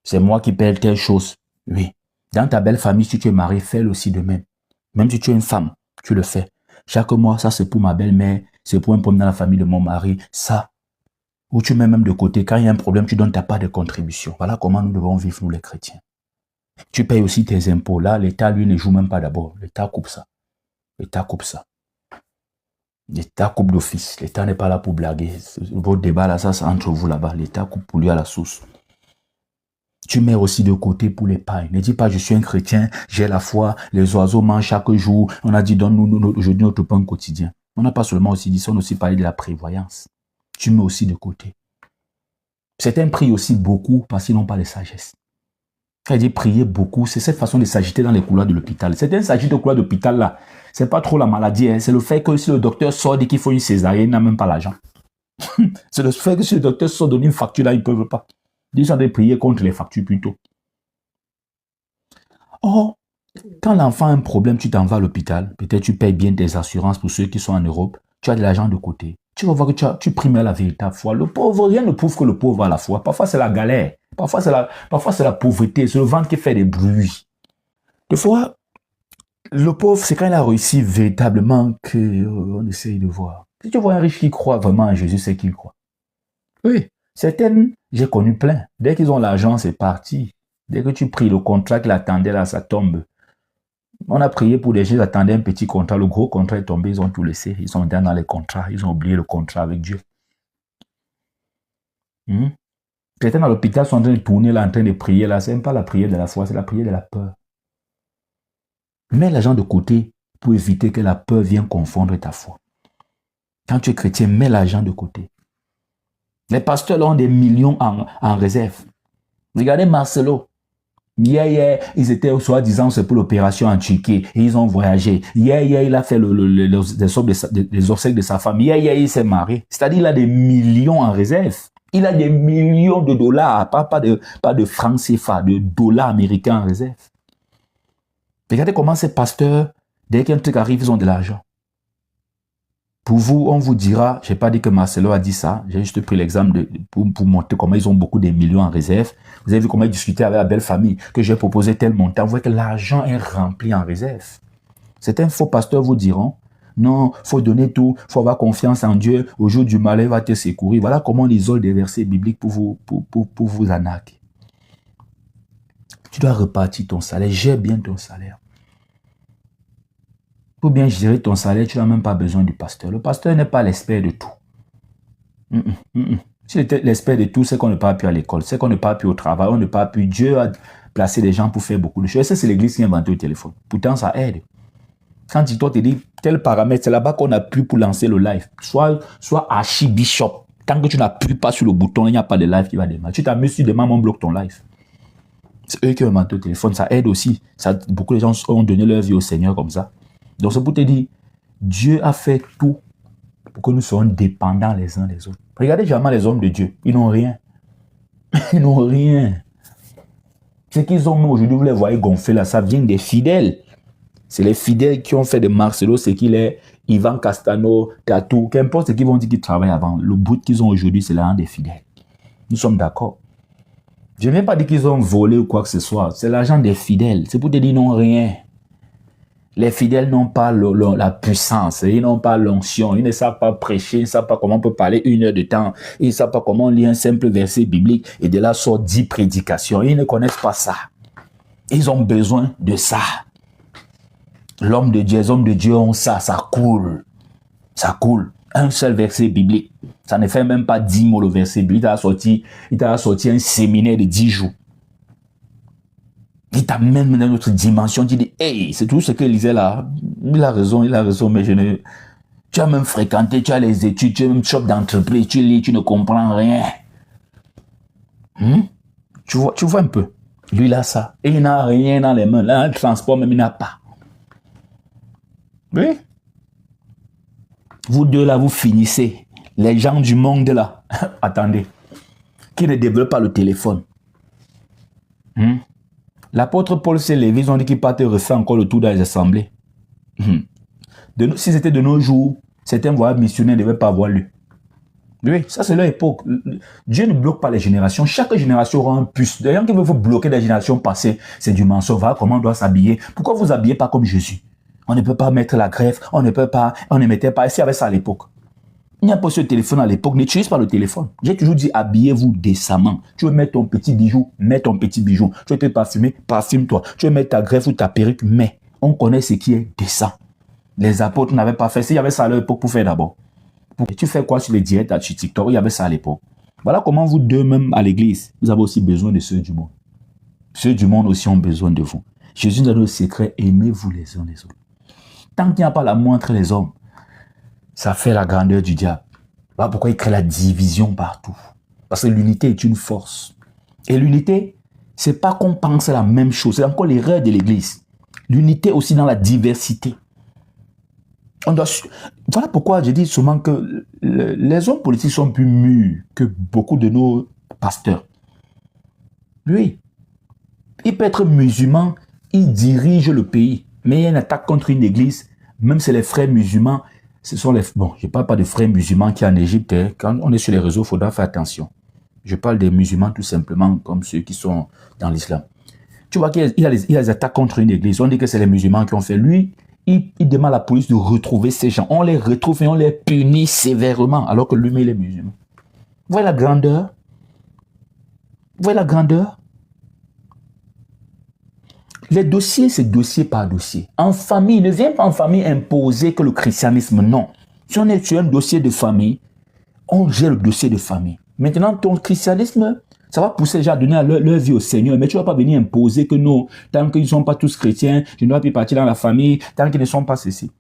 C'est moi qui paye telle chose. Oui. Dans ta belle famille, si tu es marié, fais-le aussi de même. Même si tu es une femme, tu le fais. Chaque mois, ça c'est pour ma belle-mère, c'est pour un problème dans la famille de mon mari. Ça, ou tu mets même de côté. Quand il y a un problème, tu donnes ta part de contribution. Voilà comment nous devons vivre, nous les chrétiens. Tu payes aussi tes impôts. Là, l'État, lui, ne joue même pas d'abord. L'État coupe ça. L'État coupe ça. L'État coupe d'office. L'État n'est pas là pour blaguer. Votre débat, là, ça, c'est entre vous là-bas. L'État coupe pour lui à la source. Tu mets aussi de côté pour l'épargne. Ne dis pas, je suis un chrétien, j'ai la foi, les oiseaux mangent chaque jour. On a dit, donne-nous aujourd'hui notre pain quotidien. On n'a pas seulement aussi dit ça, on a aussi parlé de la prévoyance. Tu mets aussi de côté. Certains prient aussi beaucoup parce qu'ils n'ont pas de sagesse. Quand il dit prier beaucoup, c'est cette façon de s'agiter dans les couloirs de l'hôpital. Certains s'agitent au couloir de l'hôpital là. C'est pas trop la maladie, hein. C'est le fait que si le docteur sort dit qu'il faut une césarienne, il n'a même pas l'argent. C'est le fait que si le docteur sort donner une facture là, ils ne peuvent pas. Ils ont de prier contre les factures plutôt. Or, quand l'enfant a un problème, tu t'en vas à l'hôpital. Peut-être tu payes bien tes assurances pour ceux qui sont en Europe. Tu as de l'argent de côté. Tu vas voir que tu primes à la véritable foi. Le pauvre, rien ne prouve que le pauvre a la foi. Parfois, c'est la galère. Parfois, c'est la pauvreté. C'est le ventre qui fait des bruits. Des fois, le pauvre, c'est quand il a réussi véritablement qu'on essaye de voir. Si tu vois un riche qui croit vraiment en Jésus, c'est qu'il croit. Oui. Certaines, j'ai connu plein. Dès qu'ils ont l'argent, c'est parti. Dès que tu pries, le contrat qu'il attendait là, ça tombe. On a prié pour des gens qui attendaient un petit contrat. Le gros contrat est tombé, ils ont tout laissé. Ils sont dans les contrats. Ils ont oublié le contrat avec Dieu. Certains à l'hôpital sont en train de tourner là, en train de prier là. C'est même pas la prière de la foi, c'est la prière de la peur. Mets l'argent de côté pour éviter que la peur vienne confondre ta foi. Quand tu es chrétien, mets l'argent de côté. Les pasteurs ont des millions en réserve. Regardez Marcelo. Hier, ils étaient soi-disant, c'est pour l'opération en Turquie. Ils ont voyagé. Hier, il a fait les obsèques de sa femme. Hier, il s'est marié. C'est-à-dire, il a des millions en réserve. Il a des millions de dollars, pas de francs CFA, de dollars américains en réserve. Regardez comment ces pasteurs, dès qu'un truc arrive, ils ont de l'argent. Pour vous, on vous dira, je n'ai pas dit que Marcelo a dit ça, j'ai juste pris l'exemple pour montrer comment ils ont beaucoup de millions en réserve. Vous avez vu comment ils discutaient avec la belle famille, que j'ai proposé tel montant. Vous voyez que l'argent est rempli en réserve. Certains faux pasteurs vous diront, non, il faut donner tout, il faut avoir confiance en Dieu, au jour du malheur, il va te secourir. Voilà comment on isole des versets bibliques pour vous arnaquer. Tu dois repartir ton salaire, gère bien ton salaire. Pour bien gérer ton salaire, tu n'as même pas besoin du pasteur. Le pasteur n'est pas l'expert de tout. S'il était l'expert de tout, c'est qu'on ne part plus à l'école, c'est qu'on ne part plus au travail, on ne part plus. Dieu a placé des gens pour faire beaucoup de choses. C'est l'église qui a inventé le téléphone. Pourtant, ça aide. Quand tu te dis, tel paramètre, c'est là-bas qu'on n'a plus pour lancer le live. Soit archibishop. Tant que tu n'appuies pas sur le bouton, il n'y a pas de live qui va démarrer. Tu t'amuses, tu demandes, on bloque ton live. C'est eux qui ont inventé le téléphone. Ça aide aussi. Beaucoup de gens ont donné leur vie au Seigneur comme ça. Donc, c'est pour te dire, Dieu a fait tout pour que nous soyons dépendants les uns des autres. Regardez jamais les hommes de Dieu. Ils n'ont rien. Ils n'ont rien. Ce qu'ils ont aujourd'hui, vous les voyez gonfler là, ça vient des fidèles. C'est les fidèles qui ont fait de Marcelo ce qu'il est, Ivan Castano, Tatou, qu'importe ce qu'ils vont dire qu'ils travaillent avant. Le but qu'ils ont aujourd'hui, c'est l'argent des fidèles. Nous sommes d'accord. Je n'ai même pas dit qu'ils ont volé ou quoi que ce soit. C'est l'argent des fidèles. C'est pour te dire, ils n'ont rien. Les fidèles n'ont pas la puissance, ils n'ont pas l'onction, ils ne savent pas prêcher, ils ne savent pas comment on peut parler 1 heure de temps, ils ne savent pas comment lire un simple verset biblique et de là sort 10 prédications. Ils ne connaissent pas ça. Ils ont besoin de ça. L'homme de Dieu, les hommes de Dieu ont ça, ça coule. Ça coule. Un seul verset biblique. Ça ne fait même pas 10 mots le verset biblique. Il t'a sorti un séminaire de 10 jours. Il t'amène dans une autre dimension. Tu dis, hey, c'est tout ce que lisait là. Il a raison, mais je ne... Tu as même fréquenté, tu as les études, tu as même shop d'entreprise, tu lis, tu ne comprends rien. Tu vois un peu. Lui, il a ça. Et il n'a rien dans les mains. Là, le transport, même, il n'a pas. Oui. Vous deux, là, vous finissez. Les gens du monde, là, attendez, qui ne développent pas le téléphone. L'apôtre Paul s'est levé, ils ont dit qu'il partait refaire encore le tour dans les assemblées. Si c'était de nos jours, certains voyages missionnaires ne devaient pas avoir lieu. Oui, ça c'est leur époque. Dieu ne bloque pas les générations. Chaque génération aura un puce. D'ailleurs, qui veut vous bloquer des générations passées, c'est du mensonge. Voilà comment on doit s'habiller. Pourquoi vous habillez pas comme Jésus? On ne peut pas mettre la greffe, on ne mettait pas. S'il y avait ça à l'époque. Il n'y a pas ce téléphone à l'époque. N'utilise pas le téléphone. J'ai toujours dit, habillez-vous décemment. Tu veux mettre ton petit bijou, mets ton petit bijou. Tu veux te parfumer, parfume-toi. Tu veux mettre ta greffe ou ta perruque, mets. On connaît ce qui est décent. Les apôtres n'avaient pas fait. S'il y avait ça à l'époque, pour faire d'abord. Tu fais quoi sur les directs sur TikTok? Il y avait ça à l'époque. Voilà comment vous deux, même à l'église, vous avez aussi besoin de ceux du monde. Ceux du monde aussi ont besoin de vous. Jésus nous a donné le secret, aimez-vous les uns les autres. Tant qu'il n'y a pas l'amour entre les hommes, ça fait la grandeur du diable. Voilà pourquoi il crée la division partout. Parce que l'unité est une force. Et l'unité, c'est pas qu'on pense la même chose. C'est encore l'erreur de l'église. L'unité aussi dans la diversité. Voilà pourquoi je dis souvent que les hommes politiques sont plus mûrs que beaucoup de nos pasteurs. Lui, il peut être musulman, il dirige le pays. Mais il y a une attaque contre une église, même si les frères musulmans, ce sont les... Bon, je ne parle pas de frères musulmans qui en Égypte. Hein. Quand on est sur les réseaux, il faudra faire attention. Je parle des musulmans tout simplement comme ceux qui sont dans l'islam. Tu vois qu'il y a les attaques contre une église. On dit que c'est les musulmans qui ont fait. Lui, il demande à la police de retrouver ces gens. On les retrouve et on les punit sévèrement, alors que lui-même, il est musulman. Vous voyez la grandeur? Vous voyez la grandeur? Les dossiers, c'est dossier par dossier. En famille, ne viens pas en famille imposer que le christianisme, non. Si on est sur un dossier de famille, on gère le dossier de famille. Maintenant, ton christianisme, Ça va pousser les gens à donner leur vie au Seigneur. Mais tu ne vas pas venir imposer que non, tant qu'ils ne sont pas tous chrétiens, je ne dois plus partir dans la famille, tant qu'ils ne sont pas ceci.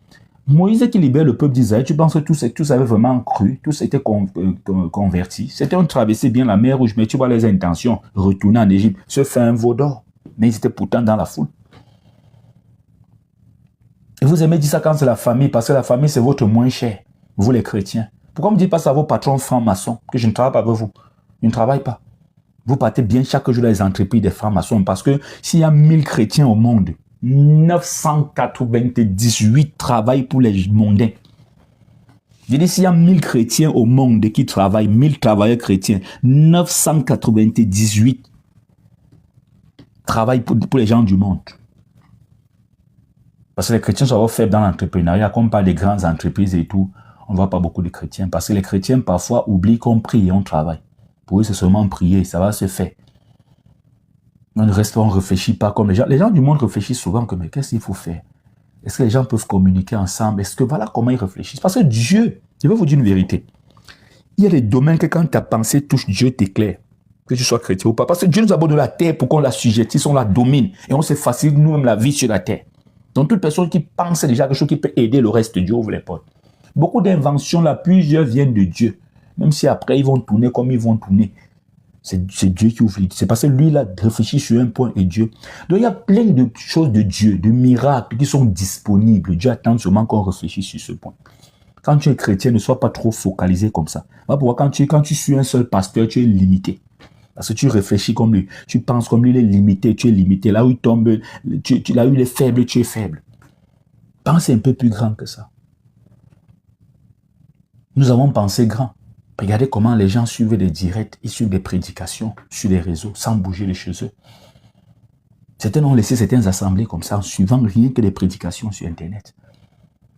Moïse qui libère le peuple d'Israël, tu penses que tous avaient vraiment cru, tous étaient convertis. C'était on traversait bien la mer Rouge, mais tu vois les intentions, retourner en Égypte, se faire un veau d'or. Mais ils étaient pourtant dans la foule. Et vous aimez dire ça quand c'est la famille, parce que la famille c'est votre moins cher, vous les chrétiens. Pourquoi ne me dites pas ça à vos patrons francs-maçons, que je ne travaille pas avec vous? Je ne travaille pas. Vous partez bien chaque jour dans les entreprises des francs-maçons, parce que s'il y a 1000 chrétiens au monde, 998 travaillent pour les mondains. Je dis, s'il y a 1000 chrétiens au monde qui travaillent, 1000 travailleurs chrétiens, 998 travaillent pour les gens du monde. Parce que les chrétiens sont faibles dans l'entrepreneuriat, comme par les grandes entreprises et tout, on ne voit pas beaucoup de chrétiens. Parce que les chrétiens, parfois, oublient qu'on prie et on travaille. Pour eux, c'est seulement prier, ça va se faire. On ne réfléchit pas comme les gens. Les gens du monde réfléchissent souvent comme, mais qu'est-ce qu'il faut faire? Est-ce que les gens peuvent communiquer ensemble? Est-ce que voilà comment ils réfléchissent? Parce que Dieu, je vais vous dire une vérité. Il y a des domaines que quand ta pensée touche, Dieu t'éclaire. Que tu sois chrétien ou pas. Parce que Dieu nous a donné la terre pour qu'on la sujette, on la domine. Et on se facilite nous-mêmes la vie sur la terre. Donc toute personne qui pense déjà à quelque chose qui peut aider le reste, Dieu ouvre les portes. Beaucoup d'inventions là, plusieurs viennent de Dieu. Même si après ils vont tourner comme ils vont tourner. C'est Dieu qui ouvre. C'est parce que lui, il a réfléchi sur un point et Dieu. Donc, il y a plein de choses de Dieu, de miracles qui sont disponibles. Dieu attend seulement qu'on réfléchisse sur ce point. Quand tu es chrétien, ne sois pas trop focalisé comme ça. Pourquoi quand tu suis un seul pasteur, tu es limité. Parce que tu réfléchis comme lui. Tu penses comme lui, il est limité, tu es limité. Là où il tombe, là où il est faible, tu es faible. Pense un peu plus grand que ça. Nous avons pensé grand. Regardez comment les gens suivent des directs, ils suivent des prédications sur les réseaux sans bouger de chez eux. Certains ont laissé certaines assemblées comme ça en suivant rien que des prédications sur Internet.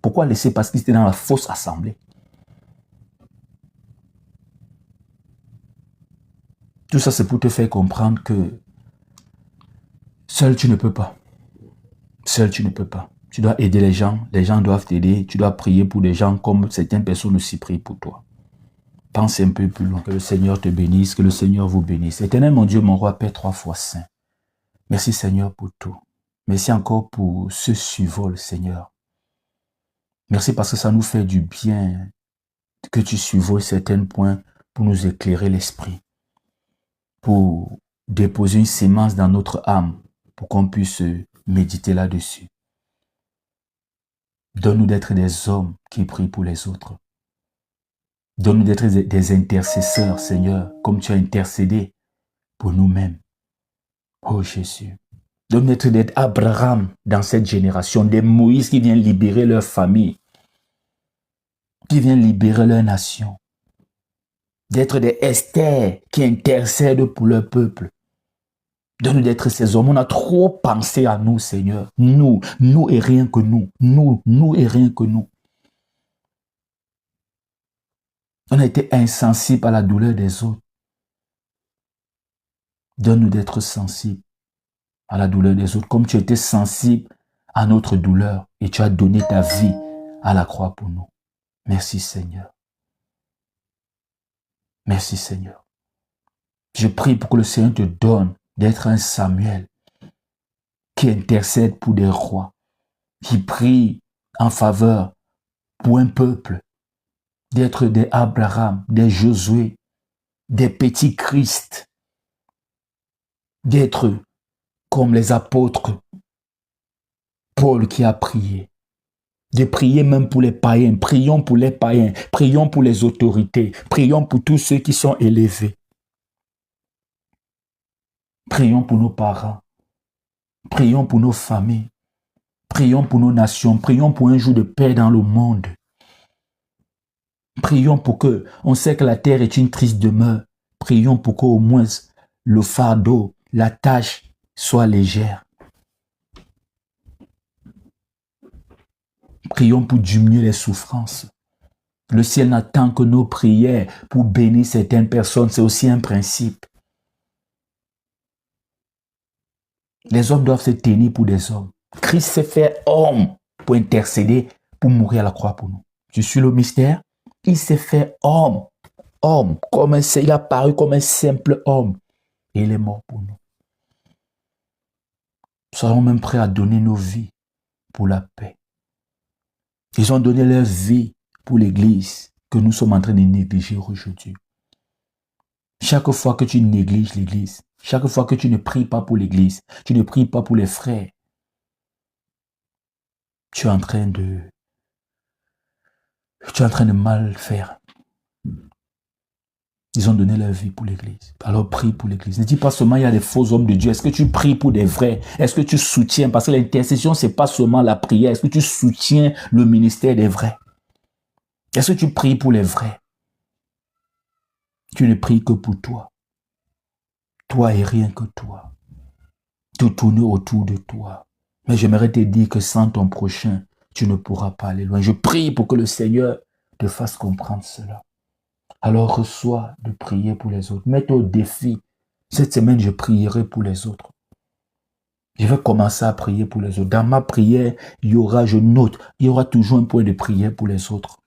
Pourquoi laisser? Parce qu'ils étaient dans la fausse assemblée. Tout ça, c'est pour te faire comprendre que seul tu ne peux pas. Seul tu ne peux pas. Tu dois aider les gens doivent t'aider, tu dois prier pour des gens comme certaines personnes aussi prient pour toi. Pense un peu plus loin, que le Seigneur te bénisse, que le Seigneur vous bénisse. Éternel, mon Dieu, mon roi, Père 3 fois saint. Merci Seigneur pour tout. Merci encore pour ce survol, Seigneur. Merci parce que ça nous fait du bien que tu survoles certains points pour nous éclairer l'esprit, pour déposer une sémence dans notre âme, pour qu'on puisse méditer là-dessus. Donne-nous d'être des hommes qui prient pour les autres. Donne-nous d'être des intercesseurs, Seigneur, comme tu as intercédé pour nous-mêmes. Oh Jésus, donne-nous d'être Abraham dans cette génération, des Moïse qui viennent libérer leur famille, qui viennent libérer leur nation, d'être des Esther qui intercèdent pour leur peuple. Donne-nous d'être ces hommes. On a trop pensé à nous, Seigneur. Nous et rien que nous. Nous et rien que nous. On a été insensibles à la douleur des autres. Donne-nous d'être sensibles à la douleur des autres, comme tu étais sensible à notre douleur et tu as donné ta vie à la croix pour nous. Merci Seigneur. Merci Seigneur. Je prie pour que le Seigneur te donne d'être un Samuel qui intercède pour des rois, qui prie en faveur pour un peuple, d'être des Abraham, des Josué, des petits Christ, d'être comme les apôtres, Paul qui a prié, de prier même pour les païens, prions pour les païens, prions pour les autorités, prions pour tous ceux qui sont élevés. Prions pour nos parents, prions pour nos familles, prions pour nos nations, prions pour un jour de paix dans le monde. Prions pour que, on sait que la terre est une triste demeure, prions pour qu'au moins le fardeau, la tâche soit légère. Prions pour diminuer les souffrances. Le ciel n'attend que nos prières pour bénir certaines personnes, c'est aussi un principe. Les hommes doivent se tenir pour des hommes. Christ s'est fait homme pour intercéder, pour mourir à la croix pour nous. Je suis le mystère. Il s'est fait homme, il a paru comme un simple homme. et il est mort pour nous. Nous serons même prêts à donner nos vies pour la paix. Ils ont donné leur vie pour l'Église que nous sommes en train de négliger aujourd'hui. Chaque fois que tu négliges l'Église, chaque fois que tu ne pries pas pour l'Église, tu ne pries pas pour les frères, tu es en train de mal faire. Ils ont donné leur vie pour l'Église. Alors prie pour l'Église. Ne dis pas seulement il y a des faux hommes de Dieu. Est-ce que tu pries pour des vrais? Est-ce que tu soutiens? Parce que l'intercession, ce n'est pas seulement la prière. Est-ce que tu soutiens le ministère des vrais? Est-ce que tu pries pour les vrais? Tu ne pries que pour toi. Toi et rien que toi. Tout tourne autour de toi. Mais j'aimerais te dire que sans ton prochain, tu ne pourras pas aller loin. Je prie pour que le Seigneur te fasse comprendre cela. Alors reçois de prier pour les autres. Mets-toi au défi. Cette semaine, je prierai pour les autres. Je vais commencer à prier pour les autres. Dans ma prière, je note, il y aura toujours un point de prière pour les autres.